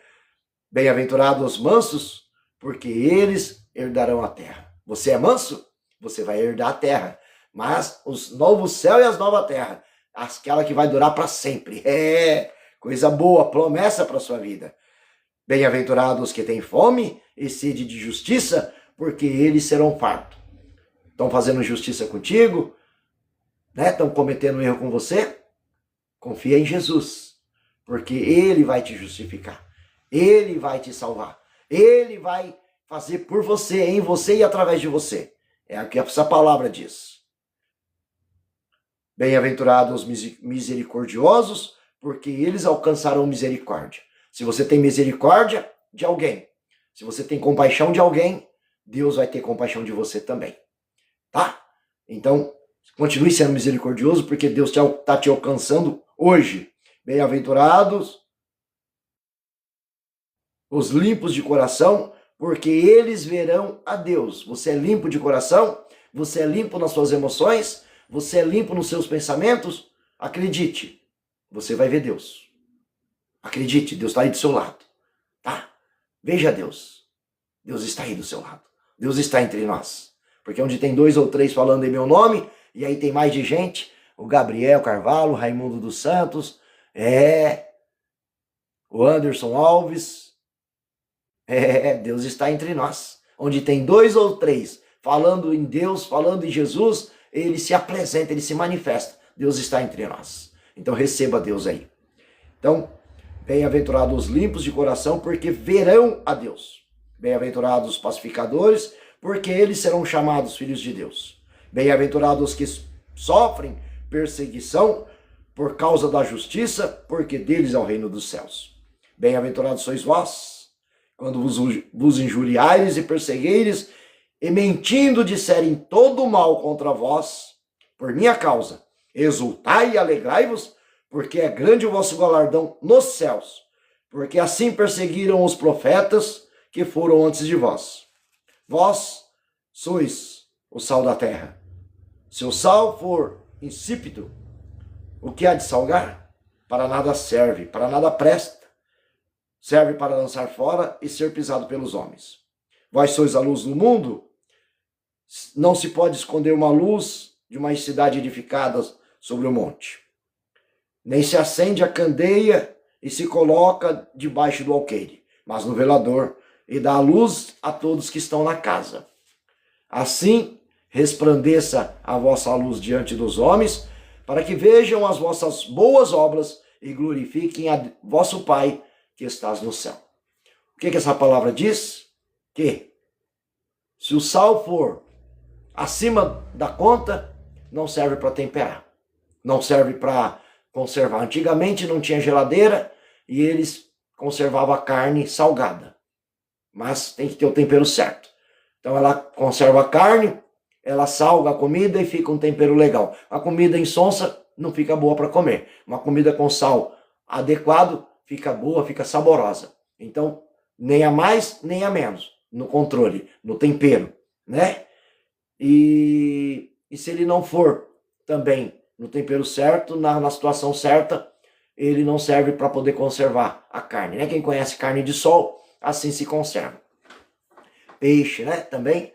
Bem-aventurados os mansos, porque eles herdarão a terra. Você é manso? Você vai herdar a terra. Mas os novos céus e as novas terras, aquela que vai durar para sempre. Coisa boa, promessa para a sua vida. Bem-aventurados os que têm fome e sede de justiça, porque eles serão fartos. Estão fazendo justiça contigo? Estão cometendo erro com você? Confia em Jesus, porque Ele vai te justificar. Ele vai te salvar. Ele vai fazer por você, em você e através de você. É o que essa palavra diz. Bem-aventurados os misericordiosos, porque eles alcançarão misericórdia. Se você tem misericórdia de alguém, se você tem compaixão de alguém, Deus vai ter compaixão de você também. Tá? Então, continue sendo misericordioso, porque Deus está te alcançando hoje. Bem-aventurados os limpos de coração, porque eles verão a Deus. Você é limpo de coração? Você é limpo nas suas emoções? Você é limpo nos seus pensamentos? Acredite, você vai ver Deus. Acredite, Deus está aí do seu lado. Tá? Veja Deus. Deus está aí do seu lado. Deus está entre nós. Porque onde tem 2 ou 3 falando em meu nome, e aí tem mais de gente, o Gabriel Carvalho, o Raimundo dos Santos, o Anderson Alves, Deus está entre nós. Onde tem 2 ou 3 falando em Deus, falando em Jesus, ele se apresenta, ele se manifesta. Deus está entre nós. Então receba Deus aí. Então, bem-aventurados os limpos de coração, porque verão a Deus. Bem-aventurados os pacificadores, porque eles serão chamados filhos de Deus. Bem-aventurados os que sofrem perseguição por causa da justiça, porque deles é o reino dos céus. Bem-aventurados sois vós, quando vos injuriares e perseguires, e mentindo disserem todo mal contra vós, por minha causa, exultai e alegrai-vos, porque é grande o vosso galardão nos céus, porque assim perseguiram os profetas que foram antes de vós. Vós sois o sal da terra. Se o sal for insípido, o que há de salgar? Para nada serve, para nada presta. Serve para lançar fora e ser pisado pelos homens. Vós sois a luz do mundo. Não se pode esconder uma luz de uma cidade edificada sobre o monte. Nem se acende a candeia e se coloca debaixo do alqueire, mas no velador, e dá a luz a todos que estão na casa. Assim resplandeça a vossa luz diante dos homens, para que vejam as vossas boas obras e glorifiquem a vosso Pai que estás no céu. O que essa palavra diz? Que se o sal for acima da conta, não serve para temperar, não serve para conservar. Antigamente não tinha geladeira e eles conservavam a carne salgada, mas tem que ter o tempero certo. Então ela conserva a carne, ela salga a comida e fica um tempero legal. A comida insonsa não fica boa para comer. Uma comida com sal adequado fica boa, fica saborosa. Então, nem a mais, nem a menos no controle, no tempero, né? E se ele não for também no tempero certo, na situação certa, ele não serve para poder conservar a carne, né? Quem conhece carne de sol, assim se conserva. Peixe, né? Também.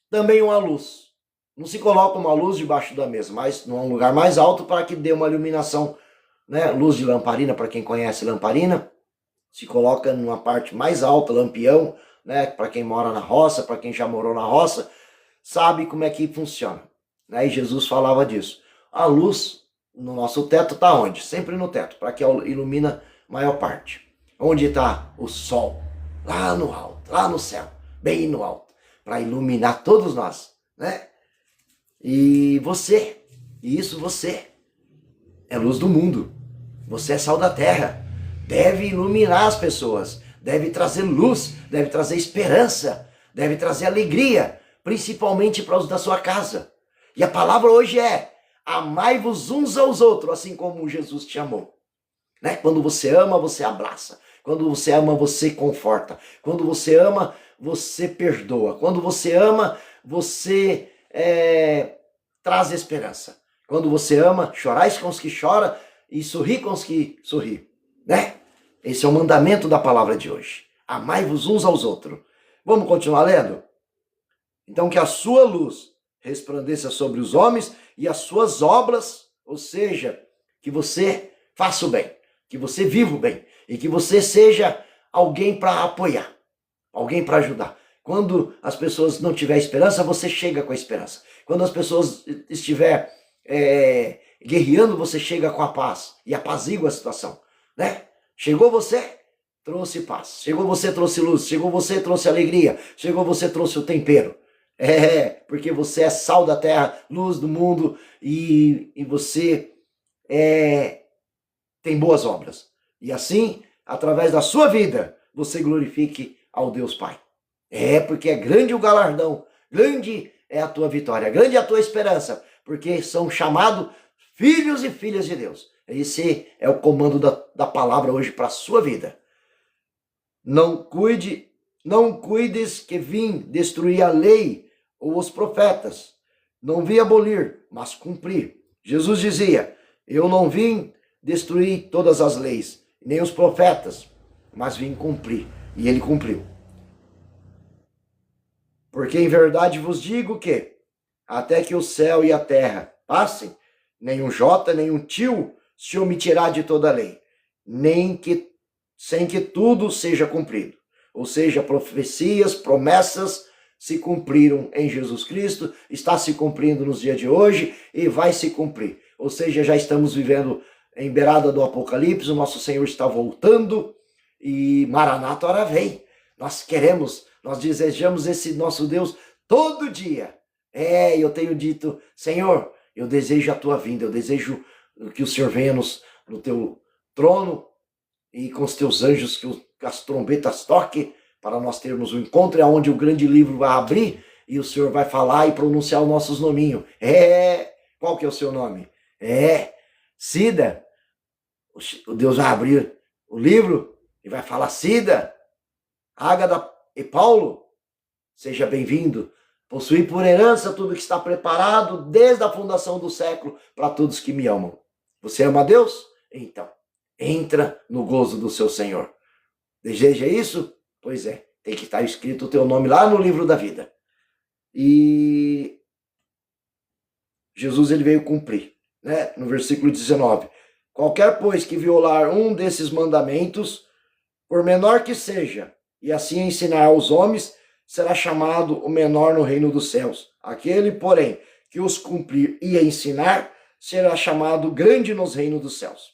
Também uma luz. não se coloca uma luz debaixo da mesa, mas num lugar mais alto para que dê uma iluminação, né? Luz de lamparina, para quem conhece lamparina, se coloca numa parte mais alta, lampião, né? Para quem mora na roça, para quem já morou na roça, sabe como é que funciona, né? E Jesus falava disso. A luz no nosso teto está onde? Sempre no teto, para que ilumina a maior parte. Onde está o sol? Lá no alto, lá no céu, bem no alto, para iluminar todos nós, né? E você, você é luz do mundo, você é sal da terra, deve iluminar as pessoas, deve trazer luz, deve trazer esperança, deve trazer alegria, principalmente para os da sua casa. E a palavra hoje é: amai-vos uns aos outros, assim como Jesus te amou. Né? Quando você ama, você abraça. Quando você ama, você conforta. Quando você ama, você perdoa. Quando você ama, você traz esperança. Quando você ama, chorais com os que choram e sorri com os que sorri. Né? Esse é o mandamento da palavra de hoje. Amai-vos uns aos outros. Vamos continuar lendo? Então, que a sua luz resplandeça sobre os homens e as suas obras, ou seja, que você faça o bem, que você viva o bem e que você seja alguém para apoiar, alguém para ajudar. Quando as pessoas não tiverem esperança, você chega com a esperança. Quando as pessoas estiverem guerreando, você chega com a paz e apazigua a situação, né? Chegou você, trouxe paz. Chegou você, trouxe luz. Chegou você, trouxe alegria. Chegou você, trouxe o tempero. Porque você é sal da terra, luz do mundo e você tem boas obras. E assim, através da sua vida, você glorifique ao Deus Pai. Porque é grande o galardão, grande é a tua vitória, grande é a tua esperança, porque são chamados filhos e filhas de Deus. Esse é o comando da palavra hoje para a sua vida. Não cuides que vim destruir a lei ou os profetas. Não vim abolir, mas cumprir. Jesus dizia: eu não vim destruir todas as leis, nem os profetas, mas vim cumprir. E ele cumpriu. Porque em verdade vos digo que, até que o céu e a terra passem, nenhum jota, nenhum tio se omitirá de toda a lei, sem que tudo seja cumprido. Ou seja, profecias, promessas se cumpriram em Jesus Cristo, está se cumprindo nos dias de hoje e vai se cumprir. Ou seja, já estamos vivendo em beirada do Apocalipse, o nosso Senhor está voltando e Maranata, ora vem. Nós desejamos esse nosso Deus todo dia. Eu tenho dito: Senhor, eu desejo a tua vinda, eu desejo que o Senhor venha no teu trono e com os teus anjos, que as trombetas toquem, para nós termos um encontro, é onde o grande livro vai abrir e o Senhor vai falar e pronunciar os nossos nominhos. Qual que é o seu nome? Cida. O Deus vai abrir o livro e vai falar: Cida, Ágata e Paulo, seja bem-vindo. Possuí por herança tudo que está preparado desde a fundação do século para todos que me amam. Você ama a Deus? Então, entra no gozo do seu Senhor. Deseja isso? Pois tem que estar escrito o teu nome lá no livro da vida. E Jesus ele veio cumprir, né? No versículo 19. Qualquer, pois, que violar um desses mandamentos, por menor que seja, e assim ensinar aos homens, será chamado o menor no reino dos céus. Aquele, porém, que os cumprir e ensinar, será chamado grande nos reinos dos céus.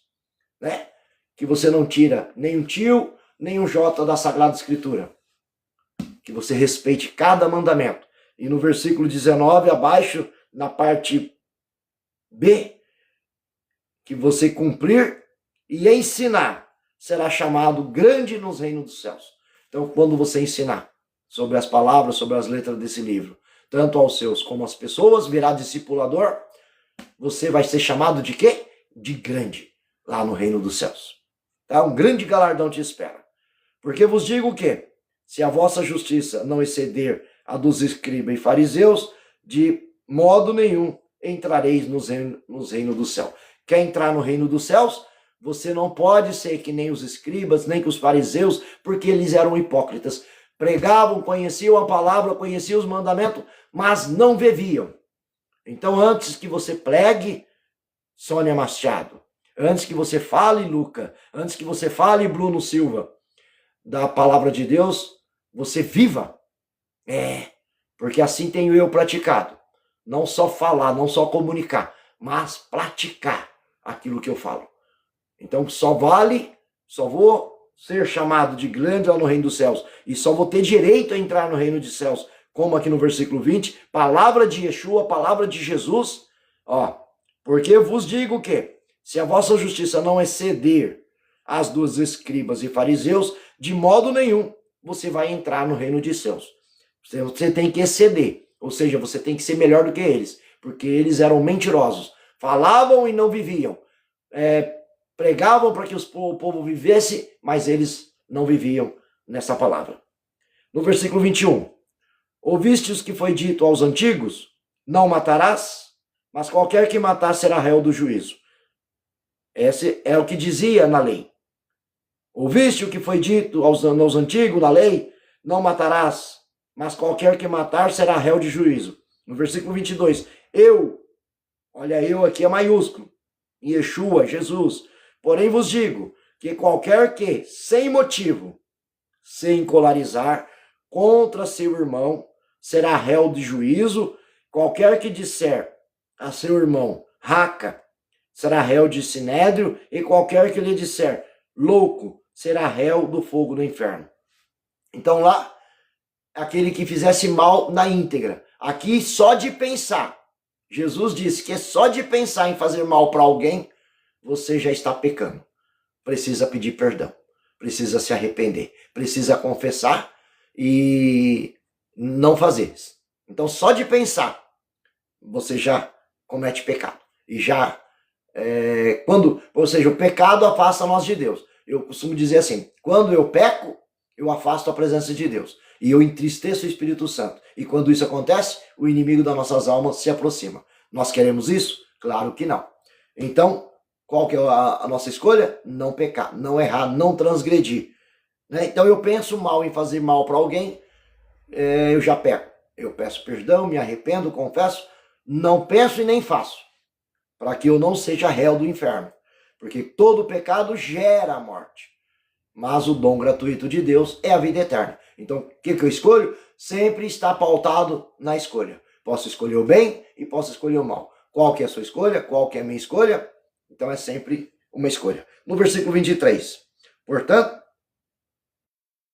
Né? Que você não tira nem um tio, nem um jota da Sagrada Escritura. Que você respeite cada mandamento. E no versículo 19, abaixo, na parte B, que você cumprir e ensinar, será chamado grande nos reinos dos céus. Então, quando você ensinar sobre as palavras, sobre as letras desse livro, tanto aos seus como às pessoas, virar discipulador, você vai ser chamado de quê? De grande, lá no reino dos céus. Tá? Um grande galardão te espera. Porque vos digo que, se a vossa justiça não exceder a dos escribas e fariseus, de modo nenhum entrareis nos reinos do céu. Quer entrar no reino dos céus? Você não pode ser que nem os escribas, nem que os fariseus, porque eles eram hipócritas. Pregavam, conheciam a palavra, conheciam os mandamentos, mas não viviam. Então, antes que você pregue, Sônia Machado, antes que você fale, Luca, antes que você fale, Bruno Silva, da palavra de Deus, você viva. Porque assim tenho eu praticado. Não só falar, não só comunicar, mas praticar aquilo que eu falo. Então, só vou ser chamado de grande lá no reino dos céus, e só vou ter direito a entrar no reino dos céus, como aqui no versículo 20, palavra de Yeshua, palavra de Jesus, porque eu vos digo que, se a vossa justiça não exceder as dos escribas e fariseus, de modo nenhum você vai entrar no reino de céus. Você tem que exceder, ou seja, você tem que ser melhor do que eles, porque eles eram mentirosos, falavam e não viviam, pregavam para que o povo vivesse, mas eles não viviam nessa palavra. No versículo 21, ouviste o que foi dito aos antigos? Não matarás, mas qualquer que matar será réu do juízo. Esse é o que dizia na lei. Ouviste o que foi dito aos antigos na lei? Não matarás, mas qualquer que matar será réu de juízo. No versículo 22, olha, eu aqui é maiúsculo, Yeshua, Jesus, porém vos digo que qualquer que, sem motivo, se encolarizar contra seu irmão, será réu de juízo. Qualquer que disser a seu irmão, raca, será réu de sinédrio, e qualquer que lhe disser, louco, será réu do fogo do inferno. Então lá, aquele que fizesse mal na íntegra. Aqui, só de pensar. Jesus disse que é só de pensar em fazer mal para alguém, você já está pecando. Precisa pedir perdão. Precisa se arrepender. Precisa confessar e não fazer isso. Então, só de pensar, você já comete pecado. E já, ou seja, o pecado afasta nós de Deus. Eu costumo dizer assim, quando eu peco, eu afasto a presença de Deus. E eu entristeço o Espírito Santo. E quando isso acontece, o inimigo das nossas almas se aproxima. Nós queremos isso? Claro que não. Então, qual que é a nossa escolha? Não pecar, não errar, não transgredir. Então eu penso mal em fazer mal para alguém, eu já peco. Eu peço perdão, me arrependo, confesso, não penso e nem faço, para que eu não seja réu do inferno. Porque todo pecado gera a morte. Mas o dom gratuito de Deus é a vida eterna. Então, o que eu escolho? Sempre está pautado na escolha. Posso escolher o bem e posso escolher o mal. Qual que é a sua escolha? Qual que é a minha escolha? Então é sempre uma escolha. No versículo 23. Portanto,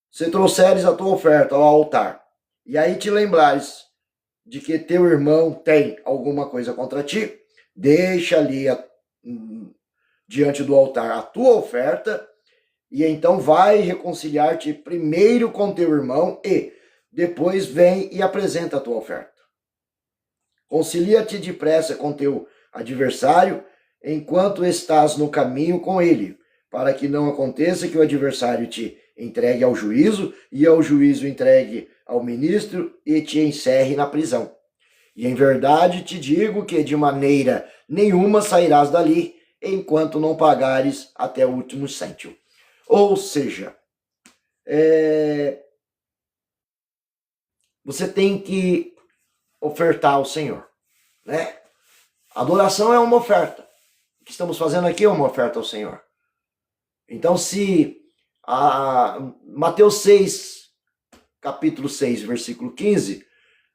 se trouxeres a tua oferta ao altar, e aí te lembrares de que teu irmão tem alguma coisa contra ti, deixa ali diante do altar a tua oferta, e então vai reconciliar-te primeiro com teu irmão e depois vem e apresenta a tua oferta. Concilia-te depressa com teu adversário enquanto estás no caminho com ele, para que não aconteça que o adversário te entregue ao juízo e ao juízo entregue ao ministro e te encerre na prisão. E em verdade te digo que de maneira nenhuma sairás dali enquanto não pagares até o último cêntimo. Ou seja, você tem que ofertar ao Senhor, né? Adoração é uma oferta. O que estamos fazendo aqui é uma oferta ao Senhor. Então, se Mateus 6, capítulo 6, versículo 15,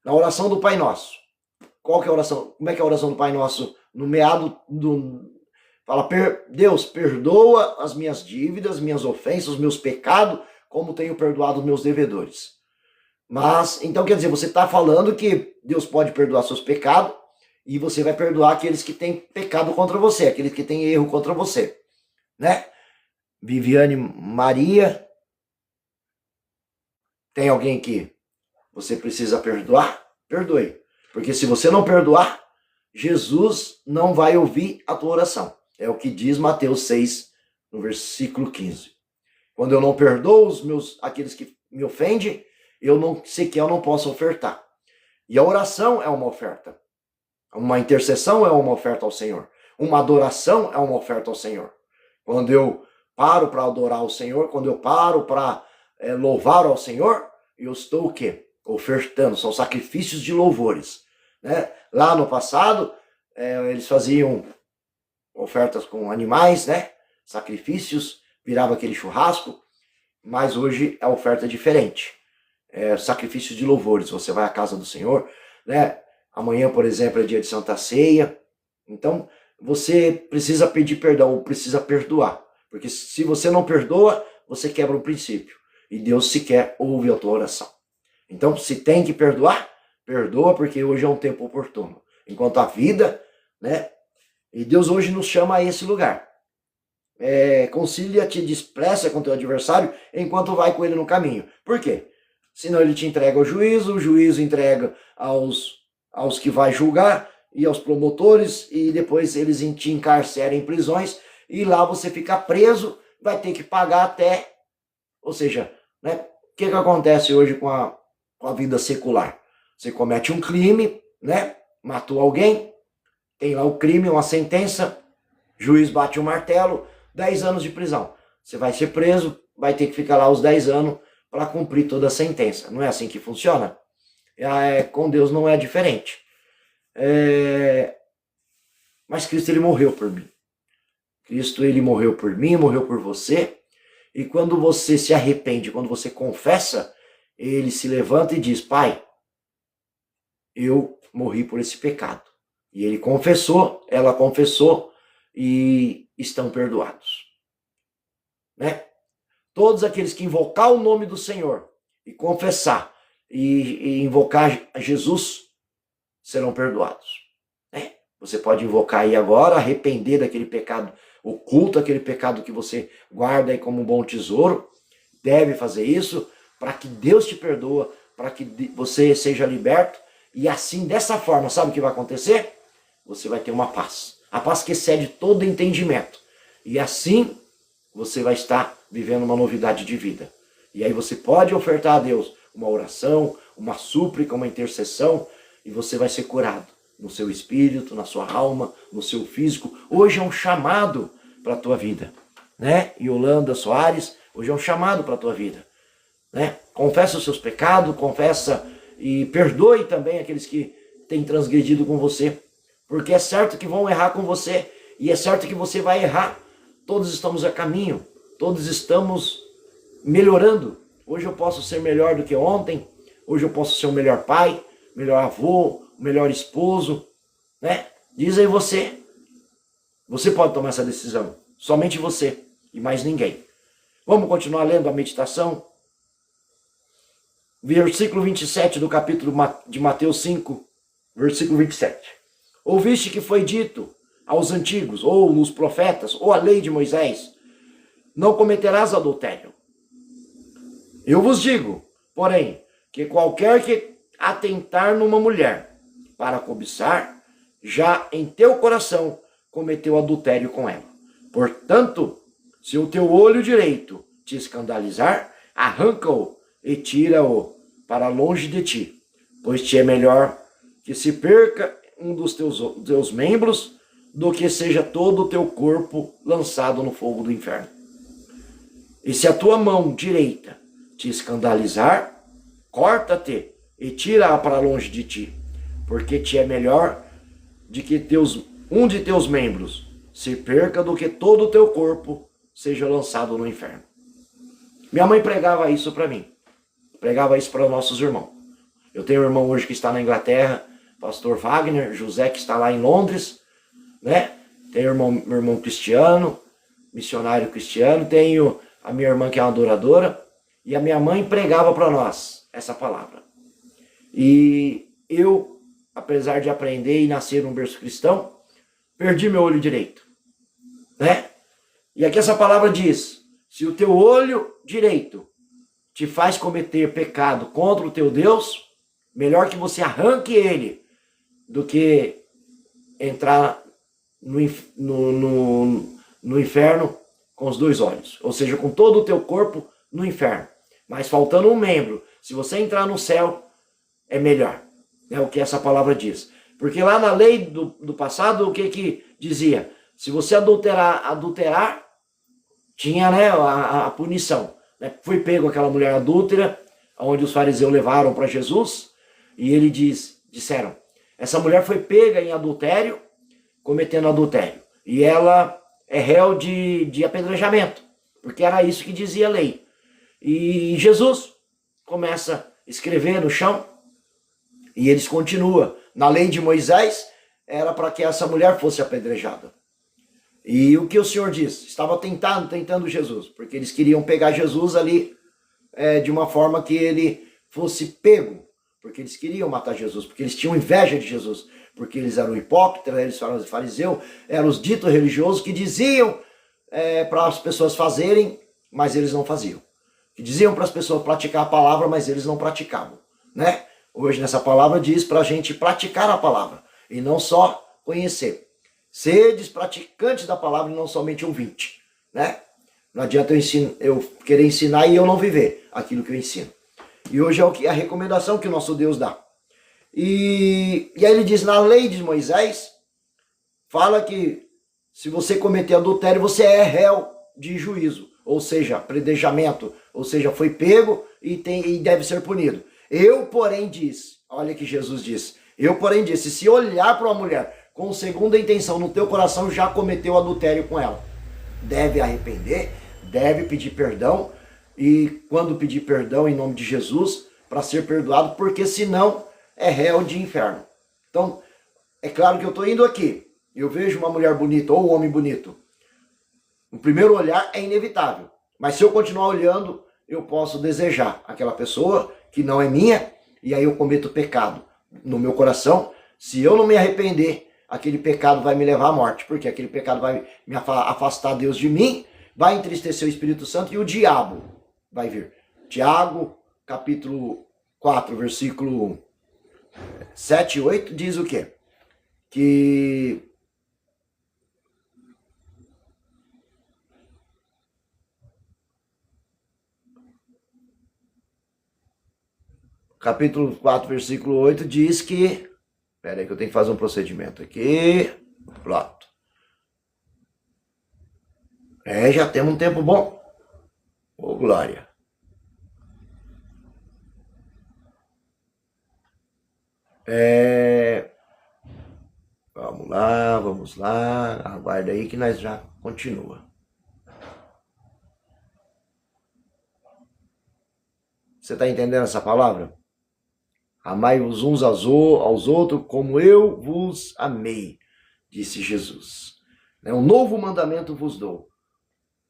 na oração do Pai Nosso, qual que é a oração? Como é que é a oração do Pai Nosso? No meado fala, Deus, perdoa as minhas dívidas, minhas ofensas, os meus pecados, como tenho perdoado os meus devedores. Mas, então quer dizer, você está falando que Deus pode perdoar seus pecados e você vai perdoar aqueles que têm pecado contra você, aqueles que têm erro contra você, né? Viviane Maria, tem alguém que você precisa perdoar? Perdoe. Porque se você não perdoar, Jesus não vai ouvir a tua oração. É o que diz Mateus 6, no versículo 15. Quando eu não perdoo aqueles que me ofendem, eu não posso ofertar. E a oração é uma oferta. Uma intercessão é uma oferta ao Senhor. Uma adoração é uma oferta ao Senhor. Quando eu paro para adorar ao Senhor, quando eu paro para louvar ao Senhor, eu estou o quê? Ofertando, são sacrifícios de louvores, né? Lá no passado, eles faziam ofertas com animais, né? Sacrifícios, virava aquele churrasco, mas hoje a oferta é diferente. Sacrifício de louvores, você vai à casa do Senhor, né? Amanhã, por exemplo, é dia de Santa Ceia, então você precisa pedir perdão, ou precisa perdoar, porque se você não perdoa, você quebra um princípio, e Deus sequer ouve a tua oração. Então, se tem que perdoar, perdoa, porque hoje é um tempo oportuno. Enquanto a vida, né? E Deus hoje nos chama a esse lugar. Concilia-te depressa com teu adversário enquanto vai com ele no caminho. Por quê? Senão ele te entrega ao juízo, o juízo entrega aos que vai julgar e aos promotores, e depois eles te encarceram em prisões, e lá você fica preso, vai ter que pagar até... Ou seja, né, o que acontece hoje com a vida secular? Você comete um crime, né, matou alguém, tem lá o crime, uma sentença, juiz bate o martelo, 10 anos de prisão. Você vai ser preso, vai ter que ficar lá os 10 anos para cumprir toda a sentença. Não é assim que funciona? Com Deus não é diferente. Mas Cristo, ele morreu por mim. Cristo, ele morreu por mim, morreu por você. E quando você se arrepende, quando você confessa, ele se levanta e diz: Pai, eu morri por esse pecado. E ele confessou, ela confessou, e estão perdoados. Né? Todos aqueles que invocar o nome do Senhor e confessar e invocar Jesus serão perdoados. Né? Você pode invocar aí agora, arrepender daquele pecado oculto, aquele pecado que você guarda aí como um bom tesouro. Deve fazer isso para que Deus te perdoa, para que você seja liberto. E assim, dessa forma, sabe o que vai acontecer? Você vai ter uma paz. A paz que excede todo entendimento. E assim, você vai estar vivendo uma novidade de vida. E aí você pode ofertar a Deus uma oração, uma súplica, uma intercessão, e você vai ser curado no seu espírito, na sua alma, no seu físico. Hoje é um chamado para a tua vida. Né? Yolanda Soares, hoje é um chamado para a tua vida. Né? Confessa os seus pecados, confessa e perdoe também aqueles que têm transgredido com você. Porque é certo que vão errar com você, e é certo que você vai errar. Todos estamos a caminho, todos estamos melhorando. Hoje eu posso ser melhor do que ontem, hoje eu posso ser o melhor pai, melhor avô, o melhor esposo, né? Diz aí você. Você pode tomar essa decisão, somente você e mais ninguém. Vamos continuar lendo a meditação? Versículo 27 do capítulo de Mateus 5, versículo 27. Ouviste que foi dito aos antigos, ou nos profetas, ou a lei de Moisés: não cometerás adultério. Eu vos digo, porém, que qualquer que atentar numa mulher para cobiçar, já em teu coração cometeu adultério com ela. Portanto, se o teu olho direito te escandalizar, arranca-o e tira-o para longe de ti, pois te é melhor que se perca um dos teus membros do que seja todo o teu corpo lançado no fogo do inferno. E se a tua mão direita te escandalizar, corta-te e tira-a para longe de ti, porque te é melhor de que um de teus membros se perca do que todo o teu corpo seja lançado no inferno. Minha mãe pregava isso para mim, pregava isso para nossos irmãos. Eu tenho um irmão hoje que está na Inglaterra, pastor Wagner, José, que está lá em Londres, né? Tenho meu irmão Cristiano, missionário cristiano, tenho a minha irmã que é uma adoradora, e a minha mãe pregava para nós essa palavra. E eu, apesar de aprender e nascer num berço cristão, perdi meu olho direito, né? E aqui essa palavra diz: se o teu olho direito te faz cometer pecado contra o teu Deus, melhor que você arranque ele do que entrar no inferno com os dois olhos, ou seja, com todo o teu corpo no inferno, mas faltando um membro. Se você entrar no céu, é melhor. É o que essa palavra diz. Porque lá na lei do passado, o que dizia? Se você adulterar, tinha, né, a punição. Né? Foi pego aquela mulher adúltera, onde os fariseus levaram para Jesus, e disseram, Essa mulher foi pega em adultério, cometendo adultério. E ela é réu de apedrejamento, porque era isso que dizia a lei. E Jesus começa a escrever no chão, e eles continuam. Na lei de Moisés, era para que essa mulher fosse apedrejada. E o que o Senhor diz? Estava tentando Jesus, porque eles queriam pegar Jesus ali de uma forma que ele fosse pego, porque eles queriam matar Jesus, porque eles tinham inveja de Jesus, porque eles eram hipócritas, eles eram fariseus, eram os ditos religiosos que diziam para as pessoas fazerem, mas eles não faziam. Que diziam para as pessoas praticar a palavra, mas eles não praticavam, né? Hoje nessa palavra diz para a gente praticar a palavra e não só conhecer. Sedes praticantes da palavra e não somente ouvinte, né? Não adianta eu querer ensinar e eu não viver aquilo que eu ensino. E hoje é a recomendação que o nosso Deus dá. E aí ele diz, na lei de Moisés, fala que se você cometer adultério, você é réu de juízo, ou seja, predejamento, ou seja, foi pego e deve ser punido. Eu, porém, diz, olha que Jesus diz, eu, porém, disse, se olhar para uma mulher com segunda intenção no teu coração, já cometeu adultério com ela. Deve arrepender, deve pedir perdão, e quando pedir perdão em nome de Jesus, para ser perdoado, porque senão é réu de inferno. Então, é claro que eu estou indo aqui, eu vejo uma mulher bonita ou um homem bonito, o primeiro olhar é inevitável, mas se eu continuar olhando, eu posso desejar aquela pessoa que não é minha, e aí eu cometo pecado no meu coração. Se eu não me arrepender, aquele pecado vai me levar à morte, porque aquele pecado vai me afastar Deus de mim, vai entristecer o Espírito Santo e o diabo vai vir. Tiago, capítulo 4, versículo 7 e 8, diz o quê? Que capítulo 4, versículo 8 diz que... Espera aí que eu tenho que fazer um procedimento aqui. Pronto. Já temos um tempo bom. Ô, glória. Vamos lá. Aguarda aí que nós já continua. Você está entendendo essa palavra? Amai-vos uns aos outros como eu vos amei, disse Jesus. Um novo mandamento vos dou.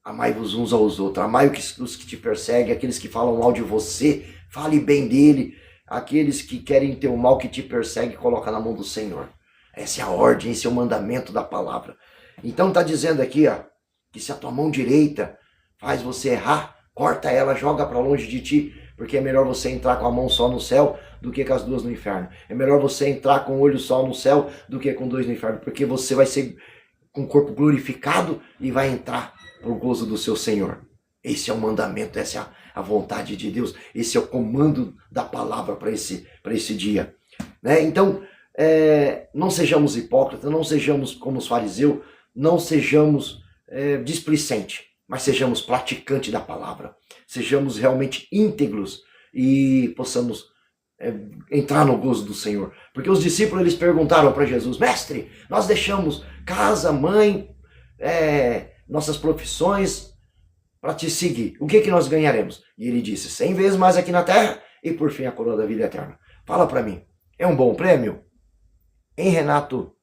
Amai-vos uns aos outros. Amai os que te perseguem, aqueles que falam mal de você, fale bem dele. Aqueles que querem ter o mal que te persegue, coloca na mão do Senhor. Essa é a ordem, esse é o mandamento da palavra. Então está dizendo aqui, que se a tua mão direita faz você errar, corta ela, joga para longe de ti, porque é melhor você entrar com a mão só no céu do que com as duas no inferno. É melhor você entrar com um olho só no céu do que com dois no inferno, porque você vai ser com o corpo glorificado e vai entrar para o gozo do seu Senhor. Esse é o mandamento, essa é a vontade de Deus, esse é o comando da palavra para esse dia. Então, não sejamos hipócritas, não sejamos como os fariseus, não sejamos displicentes, mas sejamos praticantes da palavra, sejamos realmente íntegros e possamos entrar no gozo do Senhor. Porque os discípulos eles perguntaram para Jesus, mestre, nós deixamos casa, mãe, nossas profissões para te seguir. O que nós ganharemos? E ele disse, 100 vezes mais aqui na terra e por fim a coroa da vida eterna. Fala para mim, é um bom prêmio? Hein, Renato?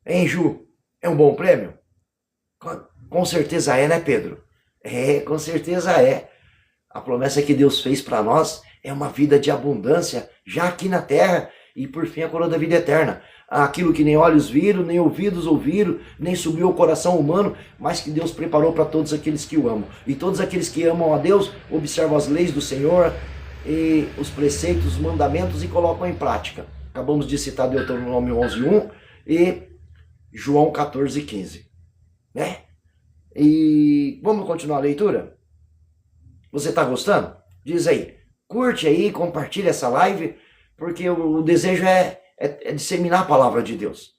Hein, Ju? É um bom prêmio? Com certeza é, né, Pedro? Com certeza é. A promessa que Deus fez para nós é uma vida de abundância, já aqui na terra, e por fim a coroa da vida eterna. Aquilo que nem olhos viram, nem ouvidos ouviram, nem subiu ao coração humano, mas que Deus preparou para todos aqueles que o amam. E todos aqueles que amam a Deus, observam as leis do Senhor, e os preceitos, os mandamentos e colocam em prática. Acabamos de citar Deuteronômio 11:1 e João 14:15. E vamos continuar a leitura? Você está gostando? Diz aí, curte aí, compartilha essa live, porque o desejo é disseminar a palavra de Deus.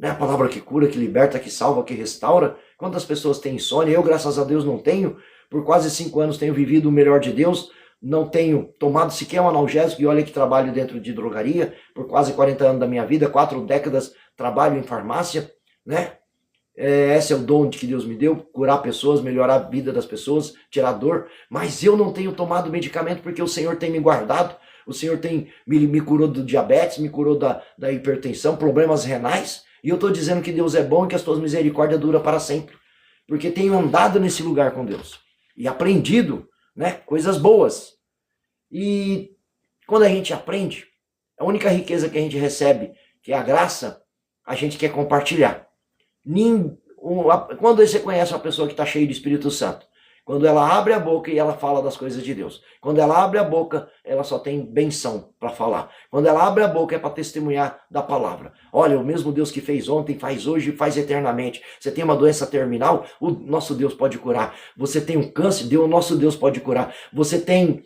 A palavra que cura, que liberta, que salva, que restaura. Quantas pessoas têm insônia? Eu, graças a Deus, não tenho. Por quase 5 anos tenho vivido o melhor de Deus, não tenho tomado sequer um analgésico, e olha que trabalho dentro de drogaria, por quase 40 anos da minha vida, 4 décadas trabalho em farmácia, né? Esse é o dom que Deus me deu, curar pessoas, melhorar a vida das pessoas, tirar dor, mas eu não tenho tomado medicamento porque o Senhor tem me guardado, o Senhor tem me curou do diabetes, me curou da hipertensão, problemas renais, e eu estou dizendo que Deus é bom e que as suas misericórdias duram para sempre, porque tenho andado nesse lugar com Deus, e aprendido, né, coisas boas. E quando a gente aprende, a única riqueza que a gente recebe, que é a graça, a gente quer compartilhar. Quando você conhece uma pessoa que está cheia de Espírito Santo, quando ela abre a boca e ela fala das coisas de Deus, quando ela abre a boca, ela só tem benção para falar. Quando ela abre a boca é para testemunhar da palavra. Olha, o mesmo Deus que fez ontem, faz hoje e faz eternamente. Você tem uma doença terminal, o nosso Deus pode curar. Você tem um câncer, o nosso Deus pode curar. Você tem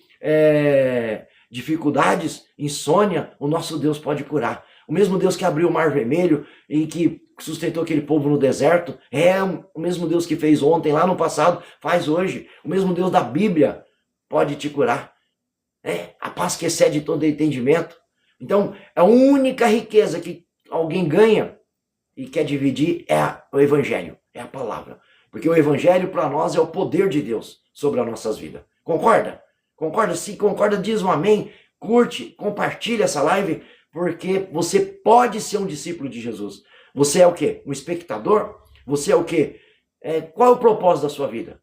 dificuldades, insônia, o nosso Deus pode curar. O mesmo Deus que abriu o Mar Vermelho e que sustentou aquele povo no deserto, é o mesmo Deus que fez ontem, lá no passado, faz hoje. O mesmo Deus da Bíblia pode te curar. A paz que excede todo entendimento. Então, a única riqueza que alguém ganha e quer dividir é o Evangelho, é a palavra. Porque o Evangelho para nós é o poder de Deus sobre as nossas vidas. Concorda? Concorda? Se concorda, diz um amém, curte, compartilha essa live, porque você pode ser um discípulo de Jesus. Você é o quê? Um espectador? Você é o quê? Qual é o propósito da sua vida?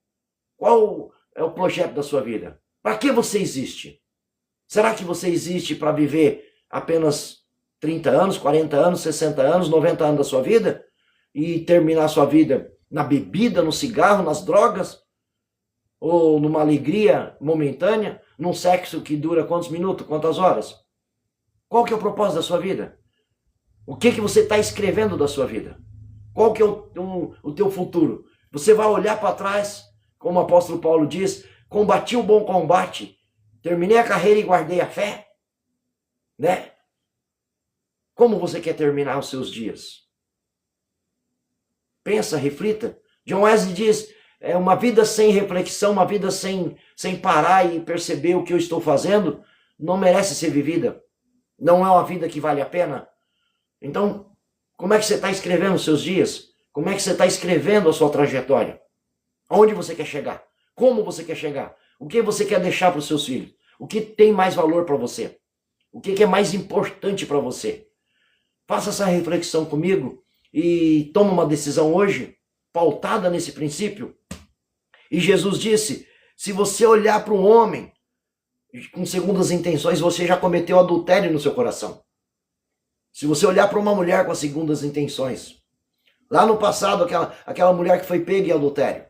Qual é o projeto da sua vida? Para que você existe? Será que você existe para viver apenas 30 anos, 40 anos, 60 anos, 90 anos da sua vida? E terminar a sua vida na bebida, no cigarro, nas drogas? Ou numa alegria momentânea? Num sexo que dura quantos minutos, quantas horas? Qual que é o propósito da sua vida? O que você está escrevendo da sua vida? Qual que é o teu futuro? Você vai olhar para trás, como o apóstolo Paulo diz, combati o bom combate, terminei a carreira e guardei a fé, né? Como você quer terminar os seus dias? Pensa, reflita. John Wesley diz, uma vida sem reflexão, uma vida sem parar e perceber o que eu estou fazendo, não merece ser vivida. Não é uma vida que vale a pena. Então, como é que você está escrevendo os seus dias? Como é que você está escrevendo a sua trajetória? Aonde você quer chegar? Como você quer chegar? O que você quer deixar para os seus filhos? O que tem mais valor para você? O que é mais importante para você? Faça essa reflexão comigo e toma uma decisão hoje, pautada nesse princípio. E Jesus disse, se você olhar para um homem com segundas intenções, você já cometeu adultério no seu coração. Se você olhar para uma mulher com segundas intenções, lá no passado, aquela mulher que foi pega em adultério,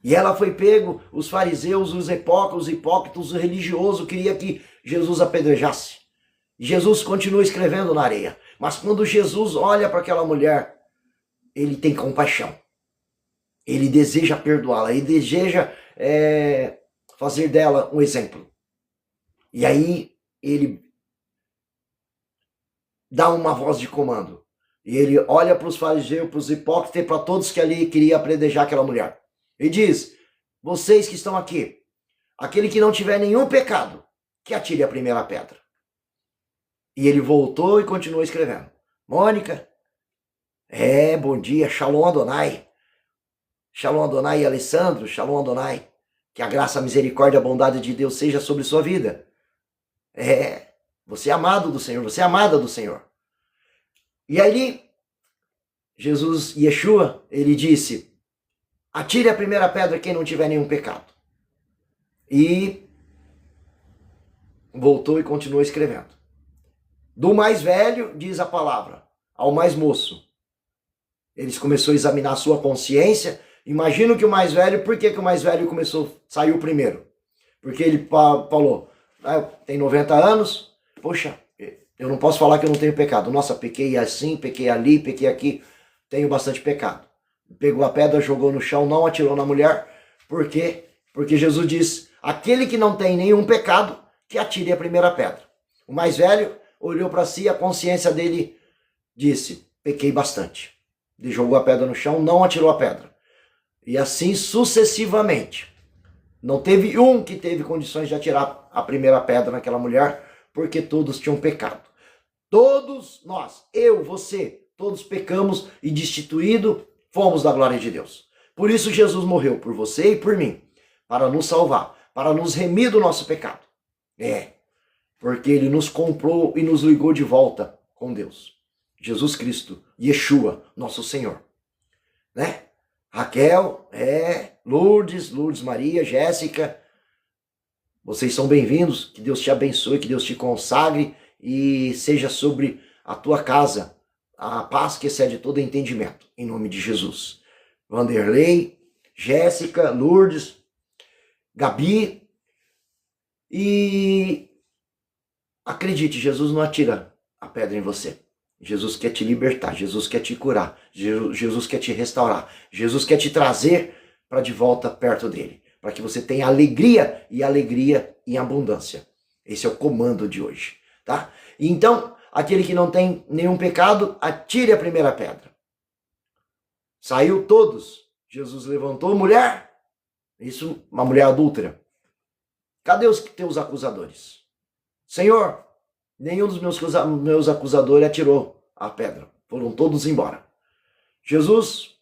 e ela foi pego, os fariseus, os hipócritas, os religiosos queriam que Jesus apedrejasse. Jesus continua escrevendo na areia, mas quando Jesus olha para aquela mulher, ele tem compaixão, ele deseja perdoá-la, ele deseja fazer dela um exemplo. E aí ele dá uma voz de comando. E ele olha para os fariseus, para os hipócritas e para todos que ali queriam apedrejar aquela mulher. E diz, vocês que estão aqui, aquele que não tiver nenhum pecado, que atire a primeira pedra. E ele voltou e continuou escrevendo. Mônica, bom dia, Shalom Adonai. Shalom Adonai, Alessandro, Shalom Adonai. Que a graça, a misericórdia, a bondade de Deus seja sobre sua vida. Você é amado do Senhor, você é amada do Senhor. E aí, Yeshua, ele disse, atire a primeira pedra quem não tiver nenhum pecado. E voltou e continuou escrevendo. Do mais velho, diz a palavra, ao mais moço. Eles começaram a examinar a sua consciência. Imagino que o mais velho, por que o mais velho saiu primeiro? Porque ele falou, tem 90 anos, poxa, eu não posso falar que eu não tenho pecado. Nossa, pequei assim, pequei ali, pequei aqui, tenho bastante pecado. Pegou a pedra, jogou no chão, não atirou na mulher. Por quê? Porque Jesus diz, aquele que não tem nenhum pecado, que atire a primeira pedra. O mais velho olhou para si, a consciência dele disse, pequei bastante. Ele jogou a pedra no chão, não atirou a pedra. E assim sucessivamente. Não teve um que teve condições de atirar a primeira pedra naquela mulher, porque todos tinham pecado. Todos nós, eu, você, todos pecamos e destituído fomos da glória de Deus. Por isso Jesus morreu por você e por mim, para nos salvar, para nos remir do nosso pecado. Porque ele nos comprou e nos ligou de volta com Deus. Jesus Cristo, Yeshua, nosso Senhor. Né? Raquel, Lourdes Maria, Jéssica, vocês são bem-vindos, que Deus te abençoe, que Deus te consagre e seja sobre a tua casa a paz que excede todo entendimento, em nome de Jesus. Vanderlei, Jéssica, Lourdes, Gabi, e acredite, Jesus não atira a pedra em você. Jesus quer te libertar, Jesus quer te curar, Jesus quer te restaurar, Jesus quer te trazer para de volta perto dele, para que você tenha alegria e alegria em abundância. Esse é o comando de hoje, tá? Então, aquele que não tem nenhum pecado, atire a primeira pedra. Saiu todos. Jesus levantou, mulher, isso, uma mulher adúltera. Cadê os teus acusadores? Senhor, nenhum dos meus acusadores atirou a pedra. Foram todos embora. Jesus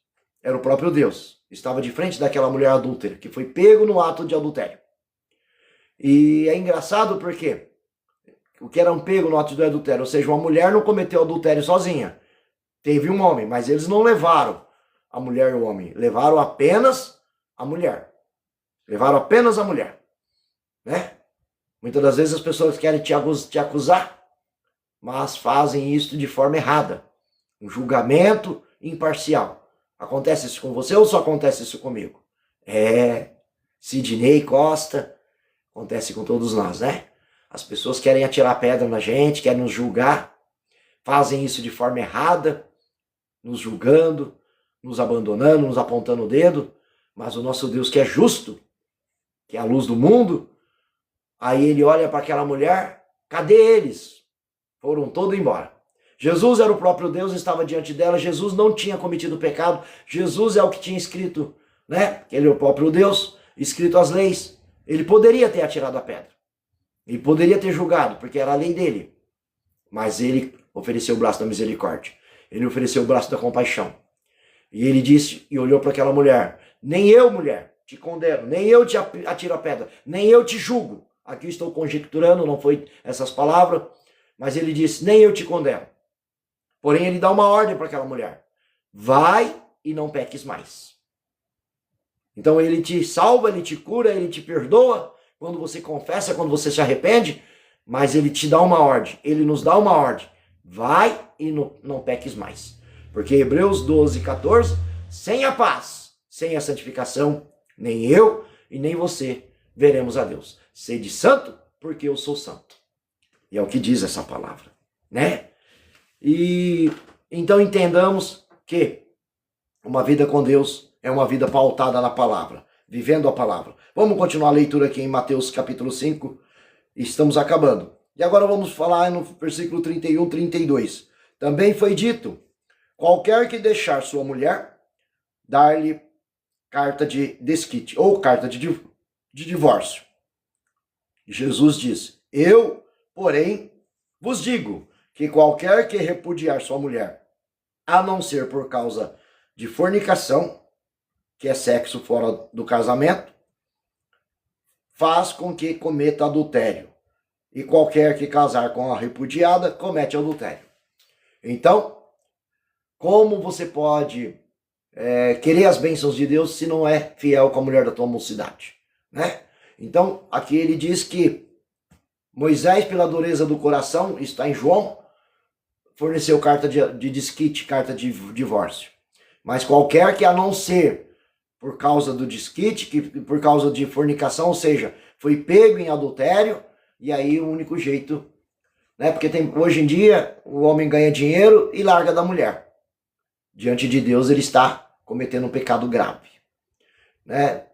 era o próprio Deus. Estava de frente daquela mulher adúltera, que foi pego no ato de adultério. E é engraçado porque o que era um pego no ato de adultério, ou seja, uma mulher não cometeu adultério sozinha. Teve um homem, mas eles não levaram a mulher e o homem. Levaram apenas a mulher. Levaram apenas a mulher. Né? Muitas das vezes as pessoas querem te acusar, mas fazem isso de forma errada. Um julgamento imparcial. Acontece isso com você ou só acontece isso comigo? Sidney Costa, acontece com todos nós, né? As pessoas querem atirar pedra na gente, querem nos julgar, fazem isso de forma errada, nos julgando, nos abandonando, nos apontando o dedo, mas o nosso Deus que é justo, que é a luz do mundo, aí ele olha para aquela mulher, cadê eles? Foram todos embora. Jesus era o próprio Deus, estava diante dela, Jesus não tinha cometido pecado, Jesus é o que tinha escrito, né? Ele é o próprio Deus, escrito as leis. Ele poderia ter atirado a pedra, ele poderia ter julgado, porque era a lei dele, mas ele ofereceu o braço da misericórdia, ele ofereceu o braço da compaixão. E ele disse e olhou para aquela mulher, nem eu, mulher, te condeno, nem eu te atiro a pedra, nem eu te julgo. Aqui estou conjecturando, não foi essas palavras, mas ele disse, nem eu te condeno. Porém, ele dá uma ordem para aquela mulher, vai e não peques mais. Então ele te salva, ele te cura, ele te perdoa, quando você confessa, quando você se arrepende, mas ele te dá uma ordem, ele nos dá uma ordem, vai e não peques mais. Porque Hebreus 12, 14, sem a paz, sem a santificação, nem eu e nem você veremos a Deus. Sede santo, porque eu sou santo. E é o que diz essa palavra, né? E então entendamos que uma vida com Deus é uma vida pautada na palavra, vivendo a palavra. Vamos continuar a leitura aqui em Mateus capítulo 5, estamos acabando. E agora vamos falar no versículo 31, 32. Também foi dito, qualquer que deixar sua mulher, dar-lhe carta de desquite, ou carta de divórcio. Jesus diz, eu, porém, vos digo que qualquer que repudiar sua mulher, a não ser por causa de fornicação, que é sexo fora do casamento, faz com que cometa adultério. E qualquer que casar com a repudiada, comete adultério. Então, como você pode querer as bênçãos de Deus se não é fiel com a mulher da tua mocidade, né? Então, aqui ele diz que Moisés, pela dureza do coração, está em João, forneceu carta de desquite, carta de divórcio. Mas qualquer que a não ser por causa do desquite, que por causa de fornicação, ou seja, foi pego em adultério, e aí o único jeito, né? Porque hoje em dia o homem ganha dinheiro e larga da mulher. Diante de Deus ele está cometendo um pecado grave, né?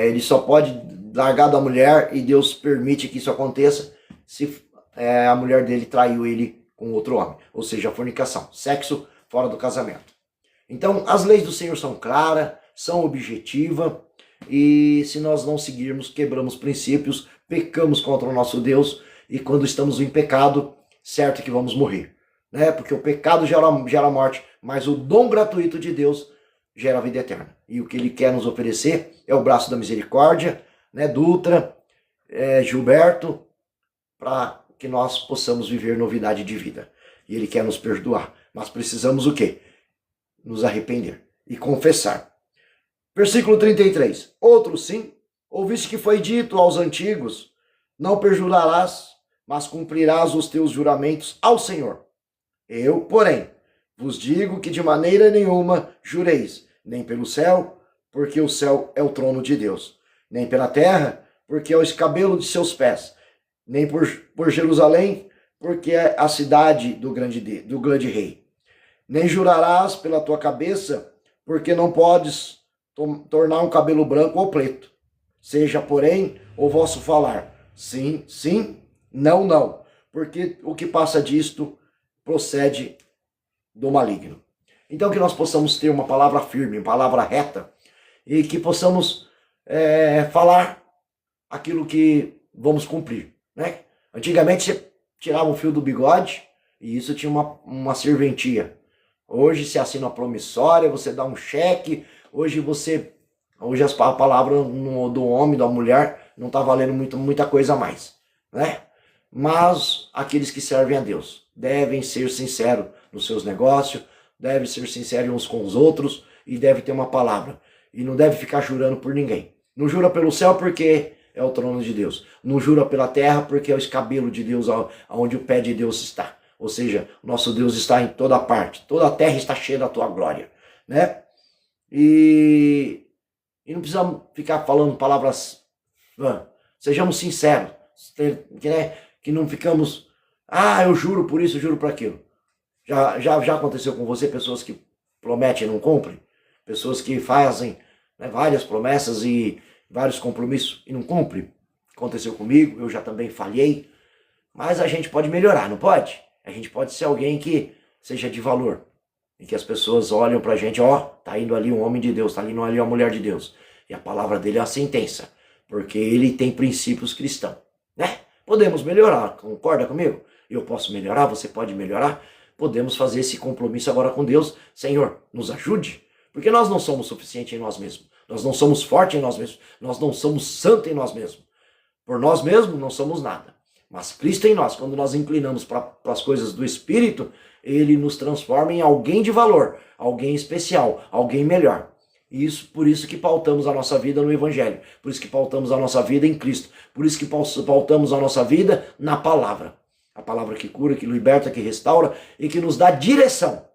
Ele só pode largar da mulher e Deus permite que isso aconteça se a mulher dele traiu ele com outro homem, ou seja, a fornicação, sexo fora do casamento. Então, as leis do Senhor são claras, são objetivas, e se nós não seguirmos, quebramos princípios, pecamos contra o nosso Deus, e quando estamos em pecado, certo que vamos morrer, né? Porque o pecado gera morte, mas o dom gratuito de Deus gera vida eterna. E o que Ele quer nos oferecer é o braço da misericórdia, né? Dutra, Gilberto, para que nós possamos viver novidade de vida. E Ele quer nos perdoar. Mas precisamos o quê? Nos arrepender e confessar. Versículo 33. Outro sim, ouviste que foi dito aos antigos, não perjurarás, mas cumprirás os teus juramentos ao Senhor. Eu, porém, vos digo que de maneira nenhuma jureis, nem pelo céu, porque o céu é o trono de Deus, nem pela terra, porque é o escabelo de seus pés, nem por Jerusalém, porque é a cidade do grande rei. Nem jurarás pela tua cabeça, porque não podes tornar um cabelo branco ou preto. Seja, porém, o vosso falar sim, sim, não, não, porque o que passa disto procede do maligno. Então que nós possamos ter uma palavra firme, uma palavra reta, e que possamos falar aquilo que vamos cumprir, né? Antigamente você tirava um fio do bigode e isso tinha uma serventia. Hoje se assina uma promissória, você dá um cheque, hoje a palavra do homem, da mulher, não está valendo muita coisa a mais, né? Mas aqueles que servem a Deus devem ser sinceros nos seus negócios, devem ser sinceros uns com os outros e devem ter uma palavra. E não deve ficar jurando por ninguém. Não jura pelo céu porque é o trono de Deus. Não jura pela terra porque é o escabelo de Deus, onde o pé de Deus está. Ou seja, nosso Deus está em toda parte. Toda a terra está cheia da tua glória, né? E não precisamos ficar falando palavras vãs. Sejamos sinceros, que não ficamos, eu juro por isso, eu juro por aquilo. Já aconteceu com você pessoas que prometem e não cumprem? Pessoas que fazem, né, várias promessas e vários compromissos e não cumprem? Aconteceu comigo, eu já também falhei. Mas a gente pode melhorar, não pode? A gente pode ser alguém que seja de valor. E que as pessoas olham pra gente, tá indo ali um homem de Deus, tá indo ali uma mulher de Deus. E a palavra dele é a sentença, porque ele tem princípios cristãos, né? Podemos melhorar, concorda comigo? Eu posso melhorar, você pode melhorar. Podemos fazer esse compromisso agora com Deus. Senhor, nos ajude, porque nós não somos suficientes em nós mesmos. Nós não somos fortes em nós mesmos. Nós não somos santos em nós mesmos. Por nós mesmos não somos nada. Mas Cristo em nós, quando nós inclinamos para as coisas do Espírito, Ele nos transforma em alguém de valor, alguém especial, alguém melhor. Por isso que pautamos a nossa vida no Evangelho. Por isso que pautamos a nossa vida em Cristo. Por isso que pautamos a nossa vida na palavra. A palavra que cura, que liberta, que restaura e que nos dá direção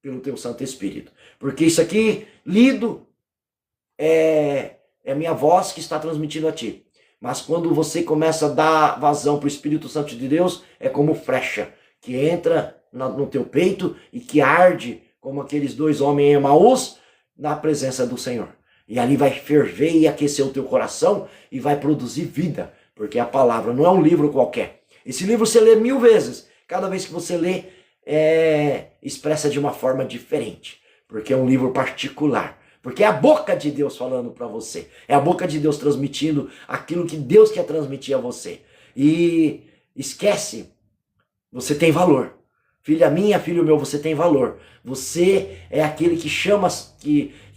pelo Teu Santo Espírito. Porque isso aqui, lido, é a minha voz que está transmitindo a Ti. Mas quando você começa a dar vazão para o Espírito Santo de Deus, é como flecha que entra no teu peito e que arde como aqueles dois homens em Emaús na presença do Senhor. E ali vai ferver e aquecer o teu coração e vai produzir vida, porque a palavra não é um livro qualquer. Esse livro você lê 1000 vezes. Cada vez que você lê, expressa de uma forma diferente, porque é um livro particular. Porque é a boca de Deus falando para você. É a boca de Deus transmitindo aquilo que Deus quer transmitir a você. E esquece, você tem valor. Filha minha, filho meu, você tem valor. Você é aquele que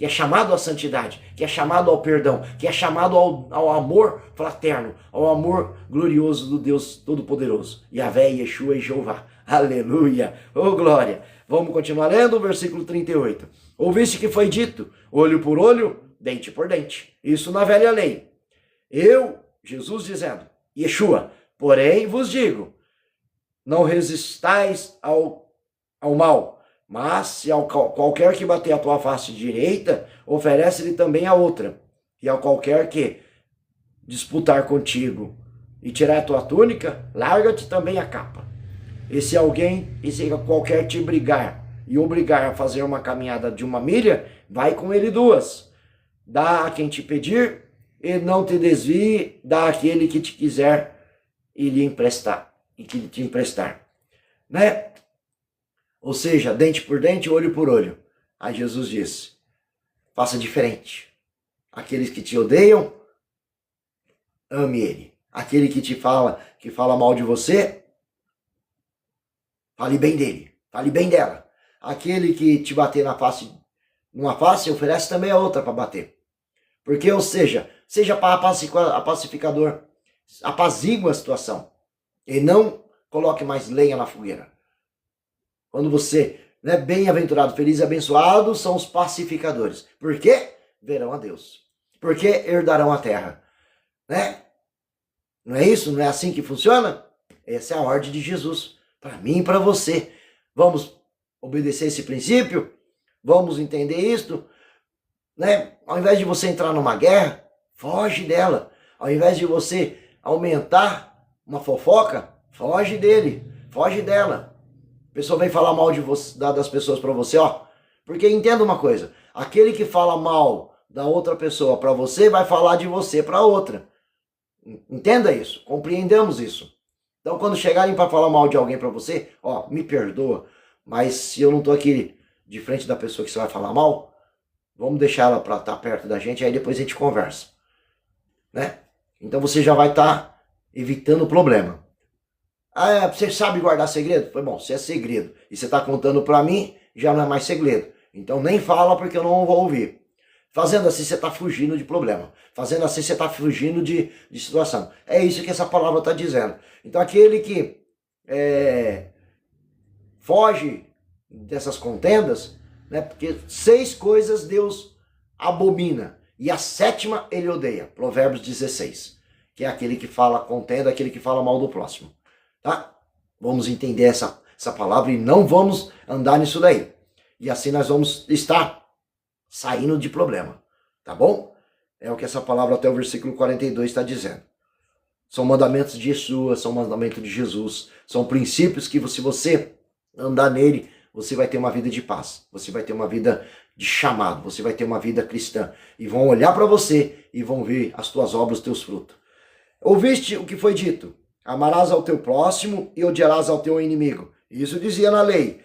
é chamado à santidade, que é chamado ao perdão, que é chamado ao amor fraterno, ao amor glorioso do Deus Todo-Poderoso. Yahvé, Yeshua e Jeová. Aleluia! Oh, glória! Vamos continuar lendo o versículo 38. Ouviste que foi dito, olho por olho, dente por dente. Isso na velha lei. Eu, Jesus dizendo, Yeshua, porém vos digo, não resistais ao mal, mas se ao qualquer que bater a tua face direita, oferece-lhe também a outra. E ao qualquer que disputar contigo e tirar a tua túnica, larga-te também a capa. E se qualquer te brigar e obrigar a fazer uma caminhada de 1 milha, vai com ele 2. Dá a quem te pedir e não te desvie, dá àquele que te quiser e lhe emprestar, e que te emprestar, né? Ou seja, dente por dente, olho por olho. Aí Jesus disse, faça diferente. Aqueles que te odeiam, ame ele. Aquele que fala mal de você, fale bem dele, fale bem dela. Aquele que te bater numa face, oferece também a outra para bater. Porque, ou seja pacificador, apazigua a situação. E não coloque mais lenha na fogueira. Quando você, né, bem-aventurado, feliz e abençoado, são os pacificadores. Por quê? Verão a Deus. Porque herdarão a terra. Né? Não é isso? Não é assim que funciona? Essa é a ordem de Jesus. Para mim e para você. Vamos obedecer esse princípio? Vamos entender isto? Né? Ao invés de você entrar numa guerra, foge dela. Ao invés de você aumentar uma fofoca, foge dele, foge dela. A pessoa vem falar mal de você, das pessoas para você, ó. Porque entenda uma coisa, aquele que fala mal da outra pessoa para você, vai falar de você para outra. Entenda isso, compreendamos isso. Então, quando chegarem para falar mal de alguém para você, ó, me perdoa, mas se eu não tô aqui de frente da pessoa que você vai falar mal, vamos deixar ela para estar perto da gente, aí depois a gente conversa. Né? Então você já vai estar evitando o problema. Ah, você sabe guardar segredo? Foi bom, se é segredo e você está contando para mim, já não é mais segredo. Então nem fala porque eu não vou ouvir. Fazendo assim, você está fugindo de problema. Fazendo assim, você está fugindo de situação. É isso que essa palavra está dizendo. Então aquele que foge dessas contendas, né, porque 6 coisas Deus abomina e a 7ª ele odeia. Provérbios 16, que é aquele que fala contenda, aquele que fala mal do próximo. Tá? Vamos entender essa palavra e não vamos andar nisso daí. E assim nós vamos estar saindo de problema. Tá bom? É o que essa palavra até o versículo 42 está dizendo. São mandamentos de Yeshua, são mandamentos de Jesus. São princípios que se você andar nele, você vai ter uma vida de paz. Você vai ter uma vida de chamado. Você vai ter uma vida cristã. E vão olhar para você e vão ver as tuas obras, os teus frutos. Ouviste o que foi dito? Amarás ao teu próximo e odiarás ao teu inimigo. Isso dizia na lei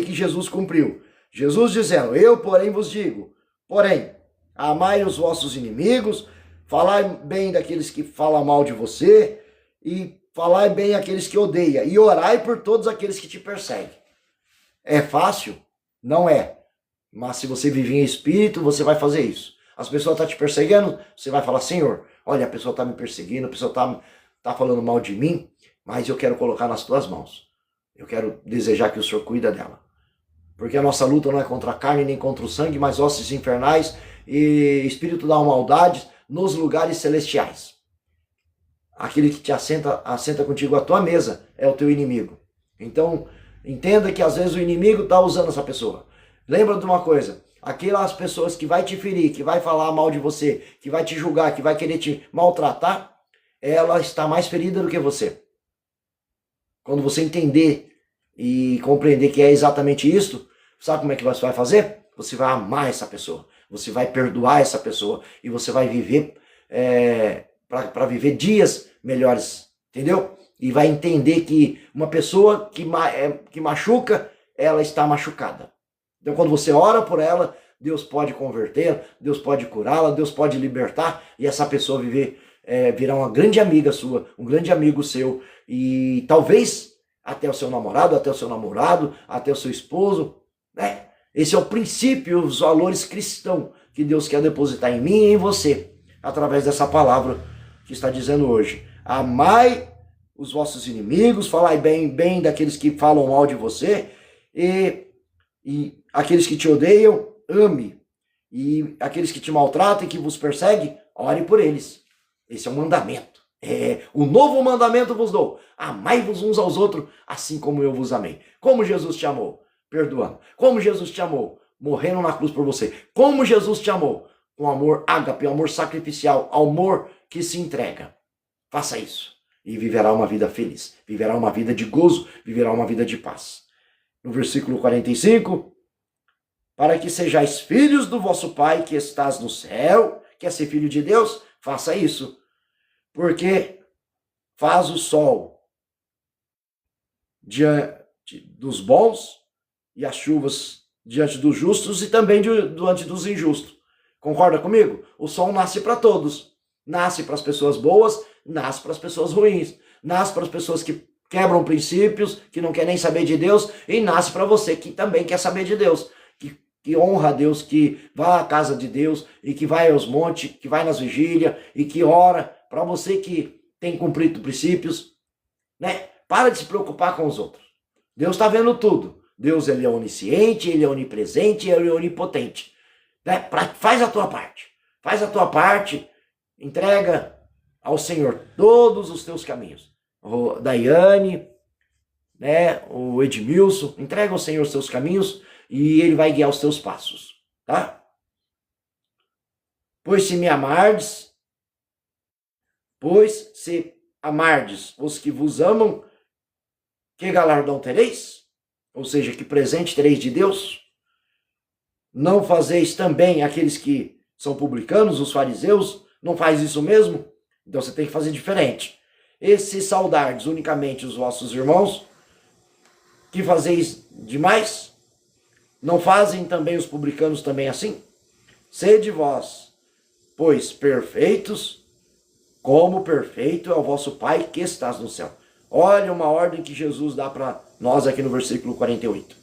que Jesus cumpriu. Jesus dizendo, eu porém vos digo, porém, amai os vossos inimigos, falai bem daqueles que falam mal de você e falai bem aqueles que odeiam e orai por todos aqueles que te perseguem. É fácil? Não é. Mas se você vive em espírito, você vai fazer isso. As pessoas estão te perseguindo, você vai falar, Senhor, olha, a pessoa está me perseguindo, a pessoa está falando mal de mim, mas eu quero colocar nas tuas mãos. Eu quero desejar que o Senhor cuida dela. Porque a nossa luta não é contra a carne nem contra o sangue, mas ossos infernais e espírito da maldade nos lugares celestiais. Aquele que te assenta contigo à tua mesa é o teu inimigo. Então, entenda que às vezes o inimigo está usando essa pessoa. Lembra de uma coisa, aquelas pessoas que vai te ferir, que vai falar mal de você, que vai te julgar, que vai querer te maltratar, ela está mais ferida do que você. Quando você entender e compreender que é exatamente isso, sabe como é que você vai fazer? Você vai amar essa pessoa, você vai perdoar essa pessoa e você vai viver para viver dias melhores, entendeu? E vai entender que uma pessoa que machuca, ela está machucada. Então quando você ora por ela, Deus pode converter, Deus pode curá-la, Deus pode libertar e essa pessoa virar uma grande amiga sua, um grande amigo seu e talvez até o seu namorado, até o seu esposo, né? Esse é o princípio, os valores cristãos que Deus quer depositar em mim e em você, através dessa palavra que está dizendo hoje. Amai os vossos inimigos, falai bem daqueles que falam mal de você, e aqueles que te odeiam, ame. E aqueles que te maltratam e que vos perseguem, ore por eles. Esse é um mandamento. O novo mandamento vos dou. Amai-vos uns aos outros, assim como eu vos amei. Como Jesus te amou? Perdoando. Como Jesus te amou? Morrendo na cruz por você. Como Jesus te amou? Com amor ágape, amor sacrificial, amor que se entrega. Faça isso. E viverá uma vida feliz. Viverá uma vida de gozo. Viverá uma vida de paz. No versículo 45. Para que sejais filhos do vosso Pai que estás no céu. Quer ser filho de Deus? Faça isso. Porque faz o sol diante dos bons e as chuvas diante dos justos e também diante dos injustos. Concorda comigo? O sol nasce para todos. Nasce para as pessoas boas, nasce para as pessoas ruins. Nasce para as pessoas que quebram princípios, que não quer nem saber de Deus, e nasce para você que também quer saber de Deus, que honra a Deus, que vai à casa de Deus, e que vai aos montes, que vai nas vigílias, e que ora, para você que tem cumprido princípios, né? Para de se preocupar com os outros. Deus está vendo tudo. Deus, ele é onisciente, ele é onipresente, ele é onipotente. Né? Faz a tua parte. Faz a tua parte, entrega ao Senhor todos os teus caminhos. O Daiane, né, o Edmilson, entrega ao Senhor os teus caminhos e ele vai guiar os teus passos, tá? Pois se amardes os que vos amam, que galardão tereis? Ou seja, que presente tereis de Deus? Não fazeis também aqueles que são publicanos, os fariseus? Não faz isso mesmo? Então você tem que fazer diferente. E se saudardes unicamente os vossos irmãos, que fazeis demais? Não fazem também os publicanos também assim? Sede vós, pois, perfeitos, como perfeito é o vosso Pai que estás no céu. Olha uma ordem que Jesus dá para nós aqui no versículo 48.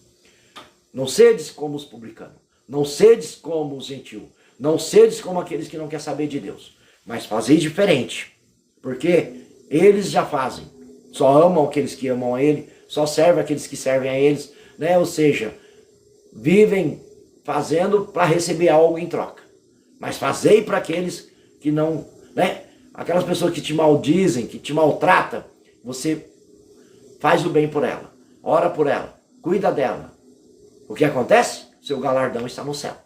Não sedes como os publicanos, não sedes como os gentios, não sedes como aqueles que não querem saber de Deus, mas fazeis diferente, porque eles já fazem, só amam aqueles que amam a Ele, só servem aqueles que servem a eles, né? Ou seja, vivem fazendo para receber algo em troca. Mas fazei para aqueles que não, né? Aquelas pessoas que te maldizem, que te maltratam, você faz o bem por ela, ora por ela, cuida dela. O que acontece? Seu galardão está no céu.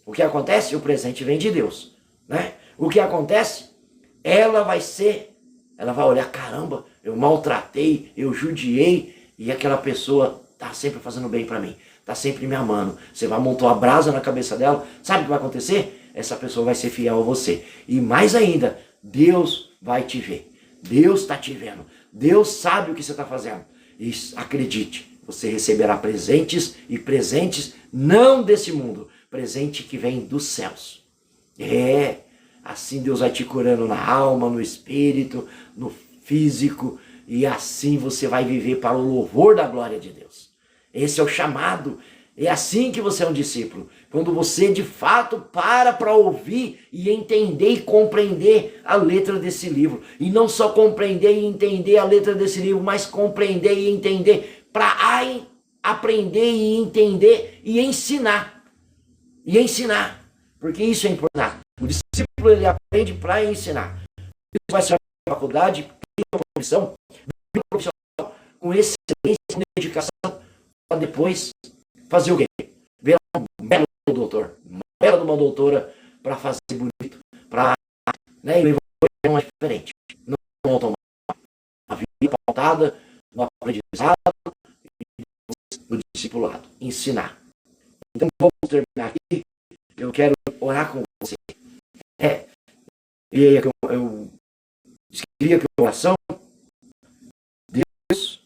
O que acontece? O presente vem de Deus, né? O que acontece? Ela vai olhar, caramba, eu maltratei, eu judiei, e aquela pessoa tá sempre fazendo bem para mim, tá sempre me amando. Você vai montar uma brasa na cabeça dela, sabe o que vai acontecer? Essa pessoa vai ser fiel a você. E mais ainda, Deus vai te ver. Deus está te vendo. Deus sabe o que você está fazendo. E acredite, você receberá presentes, e presentes não desse mundo, presente que vem dos céus. Assim Deus vai te curando na alma, no espírito, no físico, e assim você vai viver para o louvor da glória de Deus. Esse é o chamado. É assim que você é um discípulo. Quando você de fato para ouvir e entender e compreender a letra desse livro. E não só compreender e entender a letra desse livro, mas compreender e entender para aprender e entender e ensinar. E ensinar. Porque isso é importante. O discípulo, ele aprende para ensinar. Isso vai ser uma faculdade, uma profissão, um profissional com excelência, com dedicação, para depois fazer o quê? Virar um belo doutor, uma bela de uma doutora, para fazer bonito, para, né, e levar uma diferente. Não automático, a vida pautada no aprendizado e no discipulado, ensinar. Então vamos terminar aqui. Eu quero orar com você. E aí eu escrevi aqui uma oração. Deus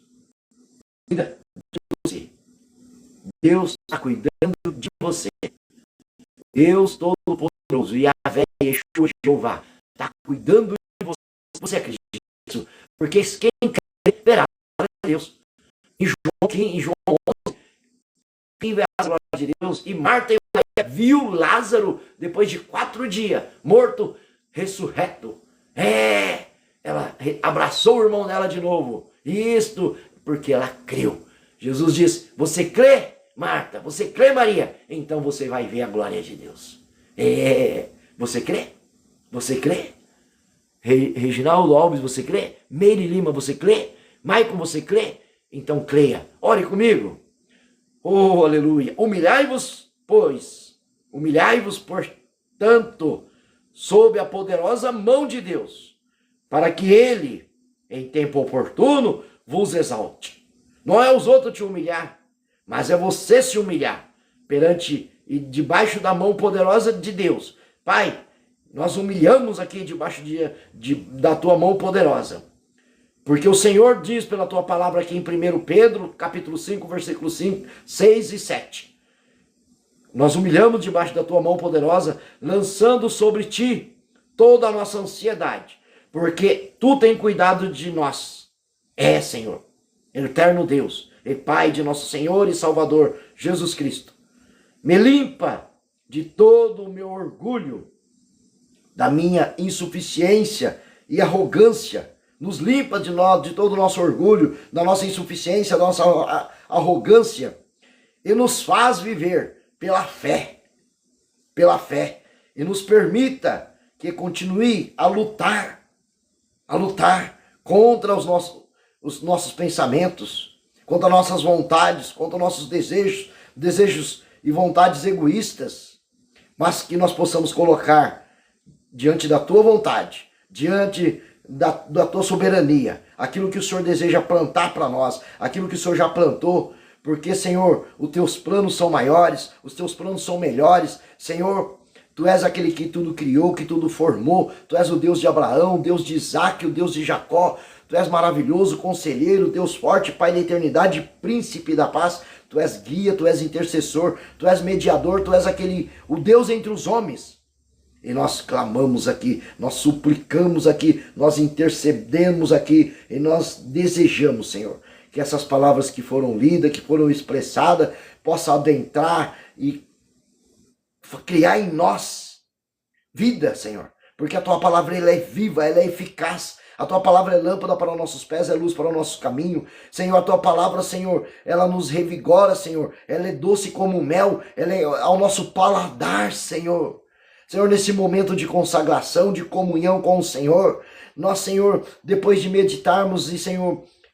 cuida de você. Deus está cuidando de você. Deus Todo-Poderoso, Yahvé, Yeshua, Jeová, está cuidando de você. Você acredita nisso? Porque quem crê verá a glória de Deus. Em João 11, quem vê a glória de Deus, e Marta e Maria viu Lázaro depois de 4 dias, morto, ressurreto. Ela abraçou o irmão dela de novo. Isto porque ela creu. Jesus diz, você crê, Marta? Você crê, Maria? Então você vai ver a glória de Deus. Você crê? Você crê? Reginaldo Alves, você crê? Meire Lima, você crê? Maicon, você crê? Então creia. Ore comigo. Oh, aleluia. Humilhai-vos, portanto, sob a poderosa mão de Deus, para que Ele, em tempo oportuno, vos exalte. Não é os outros te humilhar, mas é você se humilhar perante e debaixo da mão poderosa de Deus. Pai, nós humilhamos aqui debaixo da tua mão poderosa. Porque o Senhor diz pela tua palavra aqui em 1 Pedro, capítulo 5, versículos 5, 6 e 7. Nós humilhamos debaixo da tua mão poderosa, lançando sobre ti toda a nossa ansiedade, porque tu tem cuidado de nós. Senhor, eterno Deus e Pai de nosso Senhor e Salvador Jesus Cristo, me limpa de todo o meu orgulho, da minha insuficiência e arrogância. Nos limpa de nós, de todo o nosso orgulho, da nossa insuficiência, da nossa arrogância, e nos faz viver pela fé, e nos permita que continue a lutar contra os nossos pensamentos, contra nossas vontades, contra nossos desejos e vontades egoístas, mas que nós possamos colocar diante da tua vontade, diante da tua soberania, aquilo que o Senhor deseja plantar para nós, aquilo que o Senhor já plantou, porque, Senhor, os teus planos são maiores, os teus planos são melhores. Senhor, tu és aquele que tudo criou, que tudo formou, tu és o Deus de Abraão, o Deus de Isaac, o Deus de Jacó, tu és maravilhoso, conselheiro, Deus forte, Pai da eternidade, príncipe da paz, tu és guia, tu és intercessor, tu és mediador, tu és o Deus entre os homens. E nós clamamos aqui, nós suplicamos aqui, nós intercedemos aqui e nós desejamos, Senhor, que essas palavras que foram lidas, que foram expressadas, possam adentrar e criar em nós vida, Senhor. Porque a tua palavra ela é viva, ela é eficaz. A tua palavra é lâmpada para os nossos pés, é luz para o nosso caminho. Senhor, a tua palavra, Senhor, ela nos revigora, Senhor. Ela é doce como mel, ela é ao nosso paladar, Senhor. Senhor, nesse momento de consagração, de comunhão com o Senhor, nós, Senhor, depois de meditarmos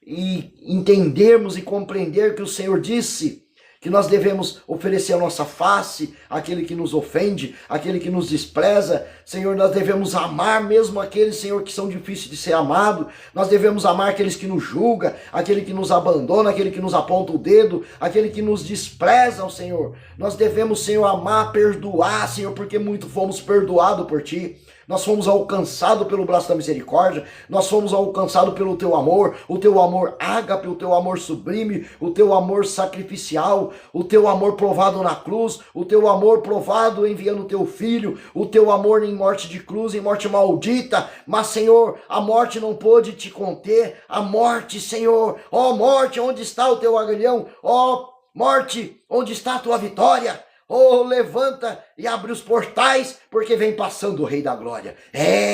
e entendermos e compreender que o Senhor disse que nós devemos oferecer a nossa face àquele que nos ofende, àquele que nos despreza. Senhor, nós devemos amar mesmo aqueles, Senhor, que são difíceis de ser amados. Nós devemos amar aqueles que nos julgam, aquele que nos abandona, aquele que nos aponta o dedo, aquele que nos despreza, Senhor. Nós devemos, Senhor, amar, perdoar, Senhor, porque muito fomos perdoados por Ti. Nós fomos alcançados pelo braço da misericórdia, nós fomos alcançados pelo teu amor, o teu amor ágape, o teu amor sublime, o teu amor sacrificial, o teu amor provado na cruz, o teu amor provado enviando o teu filho, o teu amor em morte de cruz, em morte maldita. Mas, Senhor, a morte não pôde te conter, a morte, Senhor, ó morte, onde está o teu aguilhão? Ó morte, onde está a tua vitória? Oh, levanta e abre os portais, porque vem passando o Rei da Glória.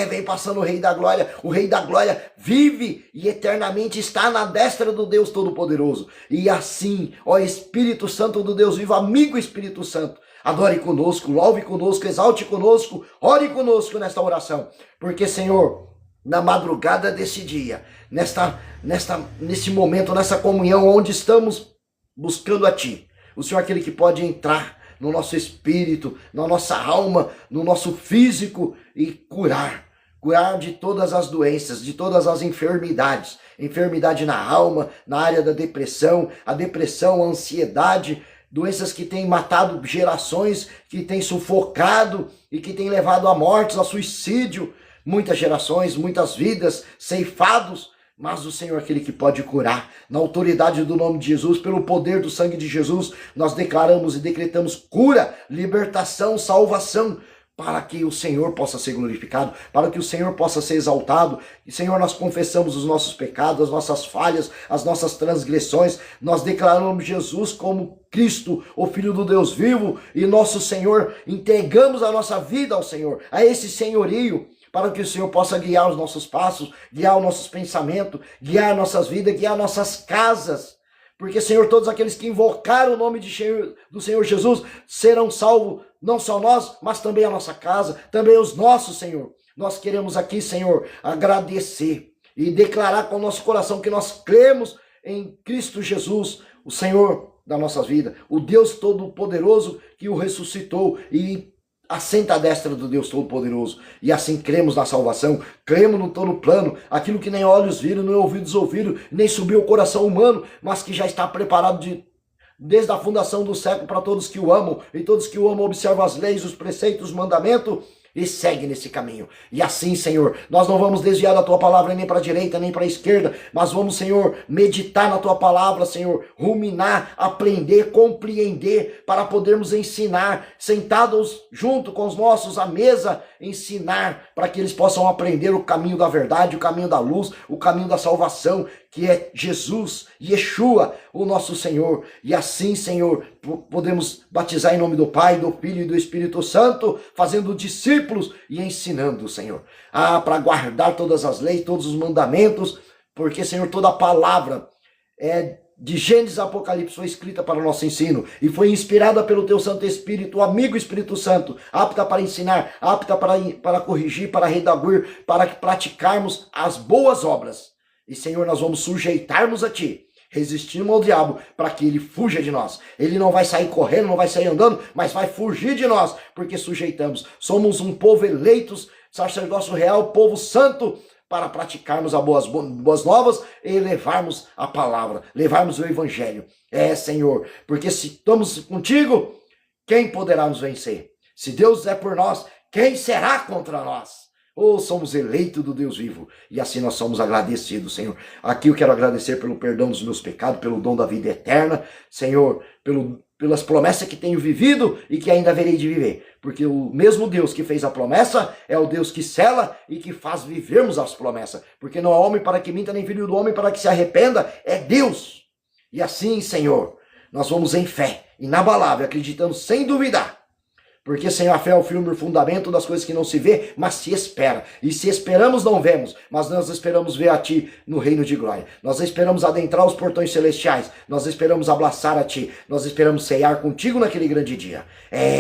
Vem passando o Rei da Glória. O Rei da Glória vive e eternamente está na destra do Deus Todo-Poderoso. E assim, ó Espírito Santo do Deus vivo, amigo Espírito Santo, adore conosco, louve conosco, exalte conosco, ore conosco nesta oração. Porque, Senhor, na madrugada desse dia, nesse momento, nessa comunhão onde estamos buscando a Ti, o Senhor é aquele que pode entrar no nosso espírito, na nossa alma, no nosso físico e curar de todas as doenças, de todas as enfermidades, enfermidade na alma, na área da depressão, a ansiedade, doenças que têm matado gerações, que têm sufocado e que têm levado a mortes, a suicídio, muitas gerações, muitas vidas ceifados. Mas o Senhor é aquele que pode curar. Na autoridade do nome de Jesus, pelo poder do sangue de Jesus, nós declaramos e decretamos cura, libertação, salvação, para que o Senhor possa ser glorificado, para que o Senhor possa ser exaltado. E, Senhor, nós confessamos os nossos pecados, as nossas falhas, as nossas transgressões. Nós declaramos Jesus como Cristo, o Filho do Deus vivo, e nosso Senhor, entregamos a nossa vida ao Senhor, a esse senhorio, para que o Senhor possa guiar os nossos passos, guiar os nossos pensamentos, guiar nossas vidas, guiar nossas casas. Porque, Senhor, todos aqueles que invocaram o nome do Senhor Jesus serão salvos, não só nós, mas também a nossa casa, também os nossos, Senhor. Nós queremos aqui, Senhor, agradecer e declarar com o nosso coração que nós cremos em Cristo Jesus, o Senhor da nossa vida, o Deus Todo-Poderoso que o ressuscitou e assenta à destra do Deus Todo-Poderoso. E assim cremos na salvação, cremos no todo plano, aquilo que nem olhos viram, nem ouvidos ouviram, nem subiu o coração humano, mas que já está preparado desde a fundação do século para todos que o amam. E todos que o amam observam as leis, os preceitos, os mandamentos e segue nesse caminho. E assim, Senhor, nós não vamos desviar da tua palavra nem para a direita, nem para a esquerda, mas vamos, Senhor, meditar na tua palavra, Senhor, ruminar, aprender, compreender, para podermos ensinar, sentados junto com os nossos à mesa, ensinar, para que eles possam aprender o caminho da verdade, o caminho da luz, o caminho da salvação, que é Jesus, Yeshua, o nosso Senhor. E assim, Senhor, podemos batizar em nome do Pai, do Filho e do Espírito Santo, fazendo discípulos e ensinando, Senhor, para guardar todas as leis, todos os mandamentos, porque, Senhor, toda a palavra de Gênesis a Apocalipse foi escrita para o nosso ensino e foi inspirada pelo teu Santo Espírito, o amigo Espírito Santo, apta para ensinar, apta para corrigir, para redaguir, para que praticarmos as boas obras. E, Senhor, nós vamos sujeitarmos a Ti, resistirmos ao diabo, para que ele fuja de nós. Ele não vai sair correndo, não vai sair andando, mas vai fugir de nós, porque sujeitamos. Somos um povo eleitos, sacerdócio real, povo santo, para praticarmos as boas novas e levarmos a palavra, levarmos o evangelho. Senhor, porque se estamos contigo, quem poderá nos vencer? Se Deus é por nós, quem será contra nós? Somos eleitos do Deus vivo, e assim nós somos agradecidos, Senhor. Aqui eu quero agradecer pelo perdão dos meus pecados, pelo dom da vida eterna, Senhor, pelas promessas que tenho vivido e que ainda haverei de viver. Porque o mesmo Deus que fez a promessa é o Deus que sela e que faz vivermos as promessas. Porque não há homem para que minta, nem filho do homem para que se arrependa, é Deus. E assim, Senhor, nós vamos em fé, inabalável, acreditando sem duvidar. Porque, Senhor, a fé é o firme fundamento das coisas que não se vê, mas se espera. E se esperamos, não vemos, mas nós esperamos ver a Ti no reino de glória. Nós esperamos adentrar os portões celestiais. Nós esperamos abraçar a Ti. Nós esperamos ceiar contigo naquele grande dia.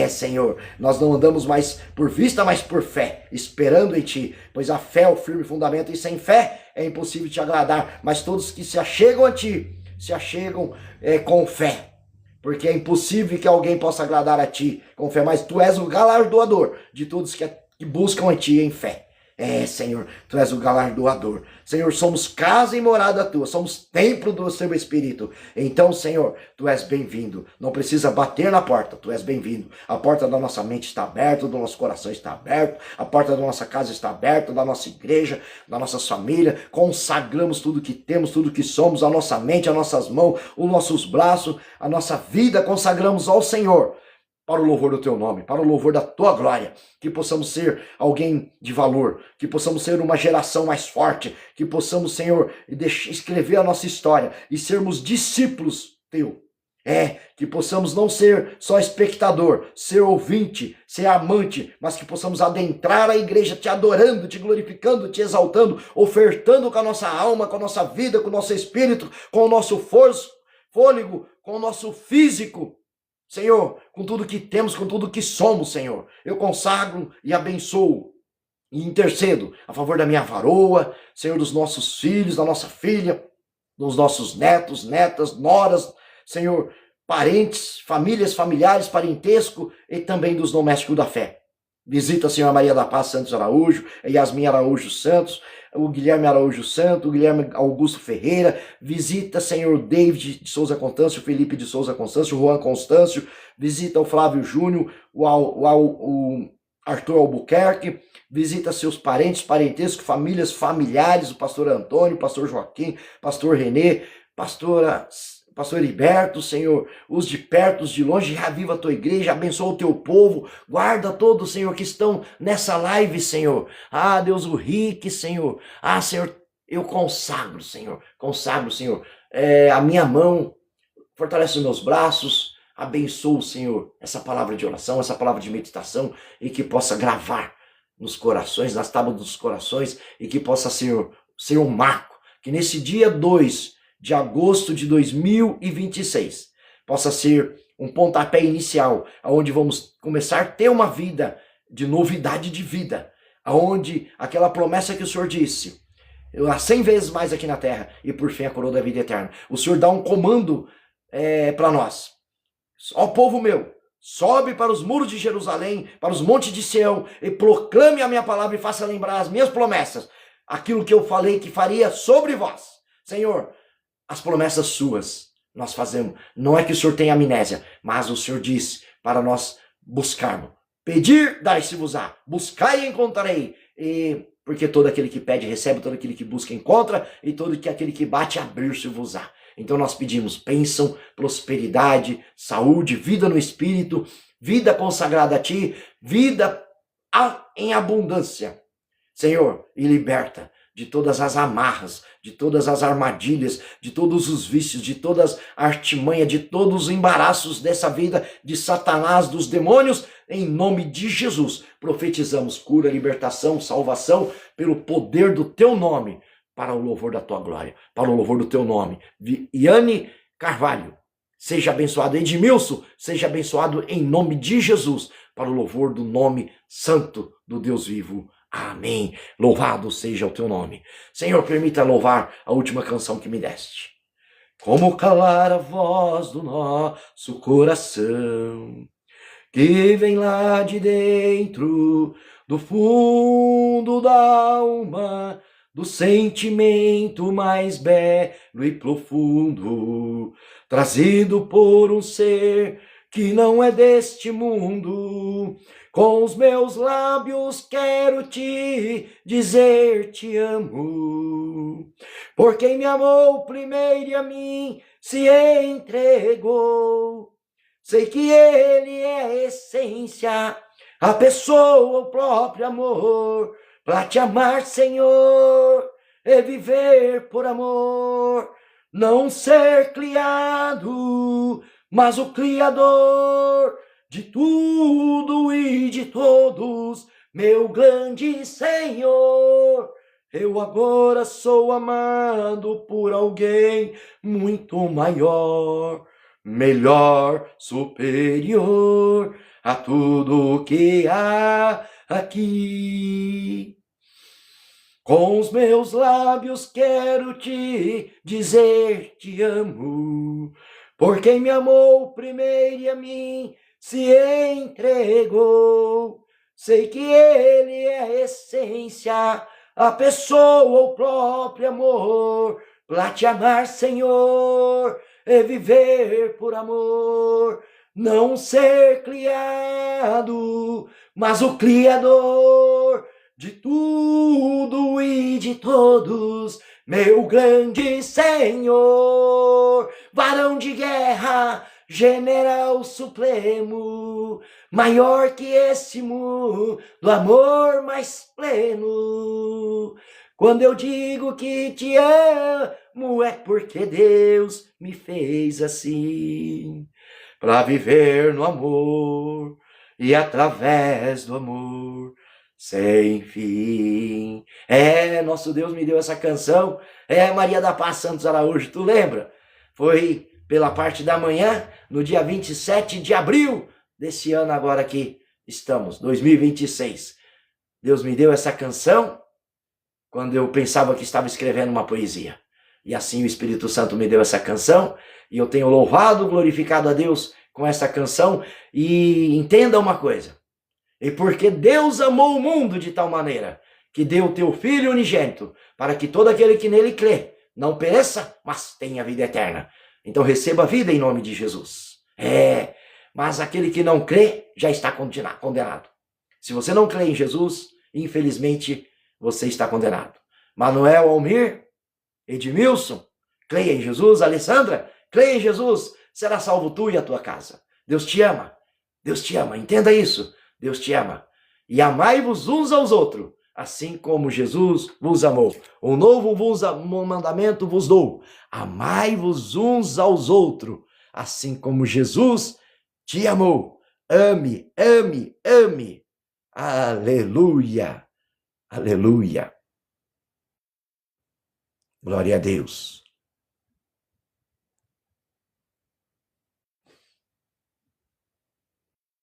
Senhor, nós não andamos mais por vista, mas por fé, esperando em Ti. Pois a fé é o firme fundamento e sem fé é impossível Te agradar. Mas todos que se achegam a Ti, se achegam com fé. Porque é impossível que alguém possa agradar a Ti com fé, mas Tu és o galardoador de todos que buscam a Ti em fé. Senhor, Tu és o galardoador. Senhor, somos casa e morada Tua, somos templo do Seu Espírito. Então, Senhor, Tu és bem-vindo. Não precisa bater na porta, Tu és bem-vindo. A porta da nossa mente está aberta, do nosso coração está aberto, a porta da nossa casa está aberta, da nossa igreja, da nossa família. Consagramos tudo que temos, tudo que somos, a nossa mente, as nossas mãos, os nossos braços, a nossa vida, consagramos ao Senhor. Para o louvor do Teu nome, para o louvor da Tua glória, que possamos ser alguém de valor, que possamos ser uma geração mais forte, que possamos, Senhor, escrever a nossa história e sermos discípulos Teu. Que possamos não ser só espectador, ser ouvinte, ser amante, mas que possamos adentrar a igreja Te adorando, Te glorificando, Te exaltando, ofertando com a nossa alma, com a nossa vida, com o nosso espírito, com o nosso fôlego, com o nosso físico. Senhor, com tudo que temos, com tudo que somos, Senhor, eu consagro e abençoo e intercedo a favor da minha varoa, Senhor, dos nossos filhos, da nossa filha, dos nossos netos, netas, noras, Senhor, parentes, famílias, familiares, parentesco e também dos domésticos da fé. Visita a Senhora Maria da Paz Santos Araújo, a Yasmin Araújo Santos, o Guilherme Araújo Santo, o Guilherme Augusto Ferreira. Visita, Senhor, David de Souza Constâncio, Felipe de Souza Constâncio, Juan Constâncio. Visita o Flávio Júnior, o Arthur Albuquerque. Visita seus parentes, parentescos, famílias, familiares, o pastor Antônio, pastor Joaquim, pastor Renê, Pastor Heriberto, Senhor, os de perto, os de longe, reaviva a Tua igreja, abençoa o Teu povo, guarda todos, Senhor, que estão nessa live, Senhor. Deus, o Rick, Senhor. Senhor, eu consagro, Senhor, a minha mão, fortalece os meus braços, abençoa, Senhor, essa palavra de oração, essa palavra de meditação, e que possa gravar nos corações, nas tábuas dos corações, e que possa ser um marco, que nesse dia 2 de agosto de 2026, possa ser um pontapé inicial, onde vamos começar a ter uma vida de novidade de vida, onde aquela promessa que o Senhor disse, 100 vezes mais aqui na terra, e por fim a coroa da vida eterna. O Senhor dá um comando para nós. Ó povo meu, sobe para os muros de Jerusalém, para os montes de Sião, e proclame a minha palavra e faça lembrar as minhas promessas, aquilo que eu falei que faria sobre vós. Senhor, as promessas suas nós fazemos. Não é que o Senhor tenha amnésia, mas o Senhor disse para nós buscarmos, Pedir, dar-se-vos-á. Buscai e encontrarei. Porque todo aquele que pede, recebe. Todo aquele que busca, encontra. E todo aquele que bate, abrir-se-vos-á. Então nós pedimos bênção, prosperidade, saúde, vida no Espírito, vida consagrada a Ti, vida em abundância. Senhor, e liberta de todas as amarras, de todas as armadilhas, de todos os vícios, de todas as artimanhas, de todos os embaraços dessa vida, de Satanás, dos demônios, em nome de Jesus. Profetizamos cura, libertação, salvação, pelo poder do Teu nome, para o louvor da Tua glória, para o louvor do Teu nome. Iane Carvalho, seja abençoado. Edmilson, seja abençoado em nome de Jesus, para o louvor do nome santo do Deus vivo. Amém. Louvado seja o Teu nome. Senhor, permita louvar a última canção que me deste. Como calar a voz do nosso coração, que vem lá de dentro, do fundo da alma, do sentimento mais belo e profundo, trazido por um ser que não é deste mundo. Com os meus lábios quero te dizer te amo, por quem me amou primeiro e a mim se entregou. Sei que Ele é a essência, a pessoa, o próprio amor, pra te amar, Senhor, e viver por amor, não ser criado, mas o Criador de tudo e de todos, meu grande Senhor. Eu agora sou amado por alguém muito maior, melhor, superior a tudo que há aqui. Com os meus lábios quero te dizer te amo, por quem me amou primeiro e a mim se entregou. Sei que Ele é a essência, a pessoa, o próprio amor, pra te amar, Senhor, e viver por amor, não ser criado, mas o Criador de tudo e de todos, meu grande Senhor, varão de guerra, general supremo, maior que esse mundo, do amor mais pleno. Quando eu digo que te amo, é porque Deus me fez assim, para viver no amor e através do amor sem fim. Nosso Deus me deu essa canção. Maria da Paz Santos Araújo, tu lembra? Foi pela parte da manhã, no dia 27 de abril desse ano agora que estamos, 2026. Deus me deu essa canção quando eu pensava que estava escrevendo uma poesia. E assim o Espírito Santo me deu essa canção, e eu tenho louvado, glorificado a Deus com essa canção. E entenda uma coisa, e porque Deus amou o mundo de tal maneira, que deu o teu Filho unigênito, para que todo aquele que nele crê, não pereça, mas tenha vida eterna. Então receba a vida em nome de Jesus. Mas aquele que não crê, já está condenado. Se você não crê em Jesus, infelizmente, você está condenado. Manuel Almir, Edmilson, creia em Jesus. Alessandra, creia em Jesus, será salvo tu e a tua casa. Deus te ama, entenda isso. Deus te ama. E amai-vos uns aos outros, assim como Jesus vos amou. Um novo mandamento vos dou: amai-vos uns aos outros, assim como Jesus te amou. Ame, ame, ame. Aleluia, aleluia. Glória a Deus.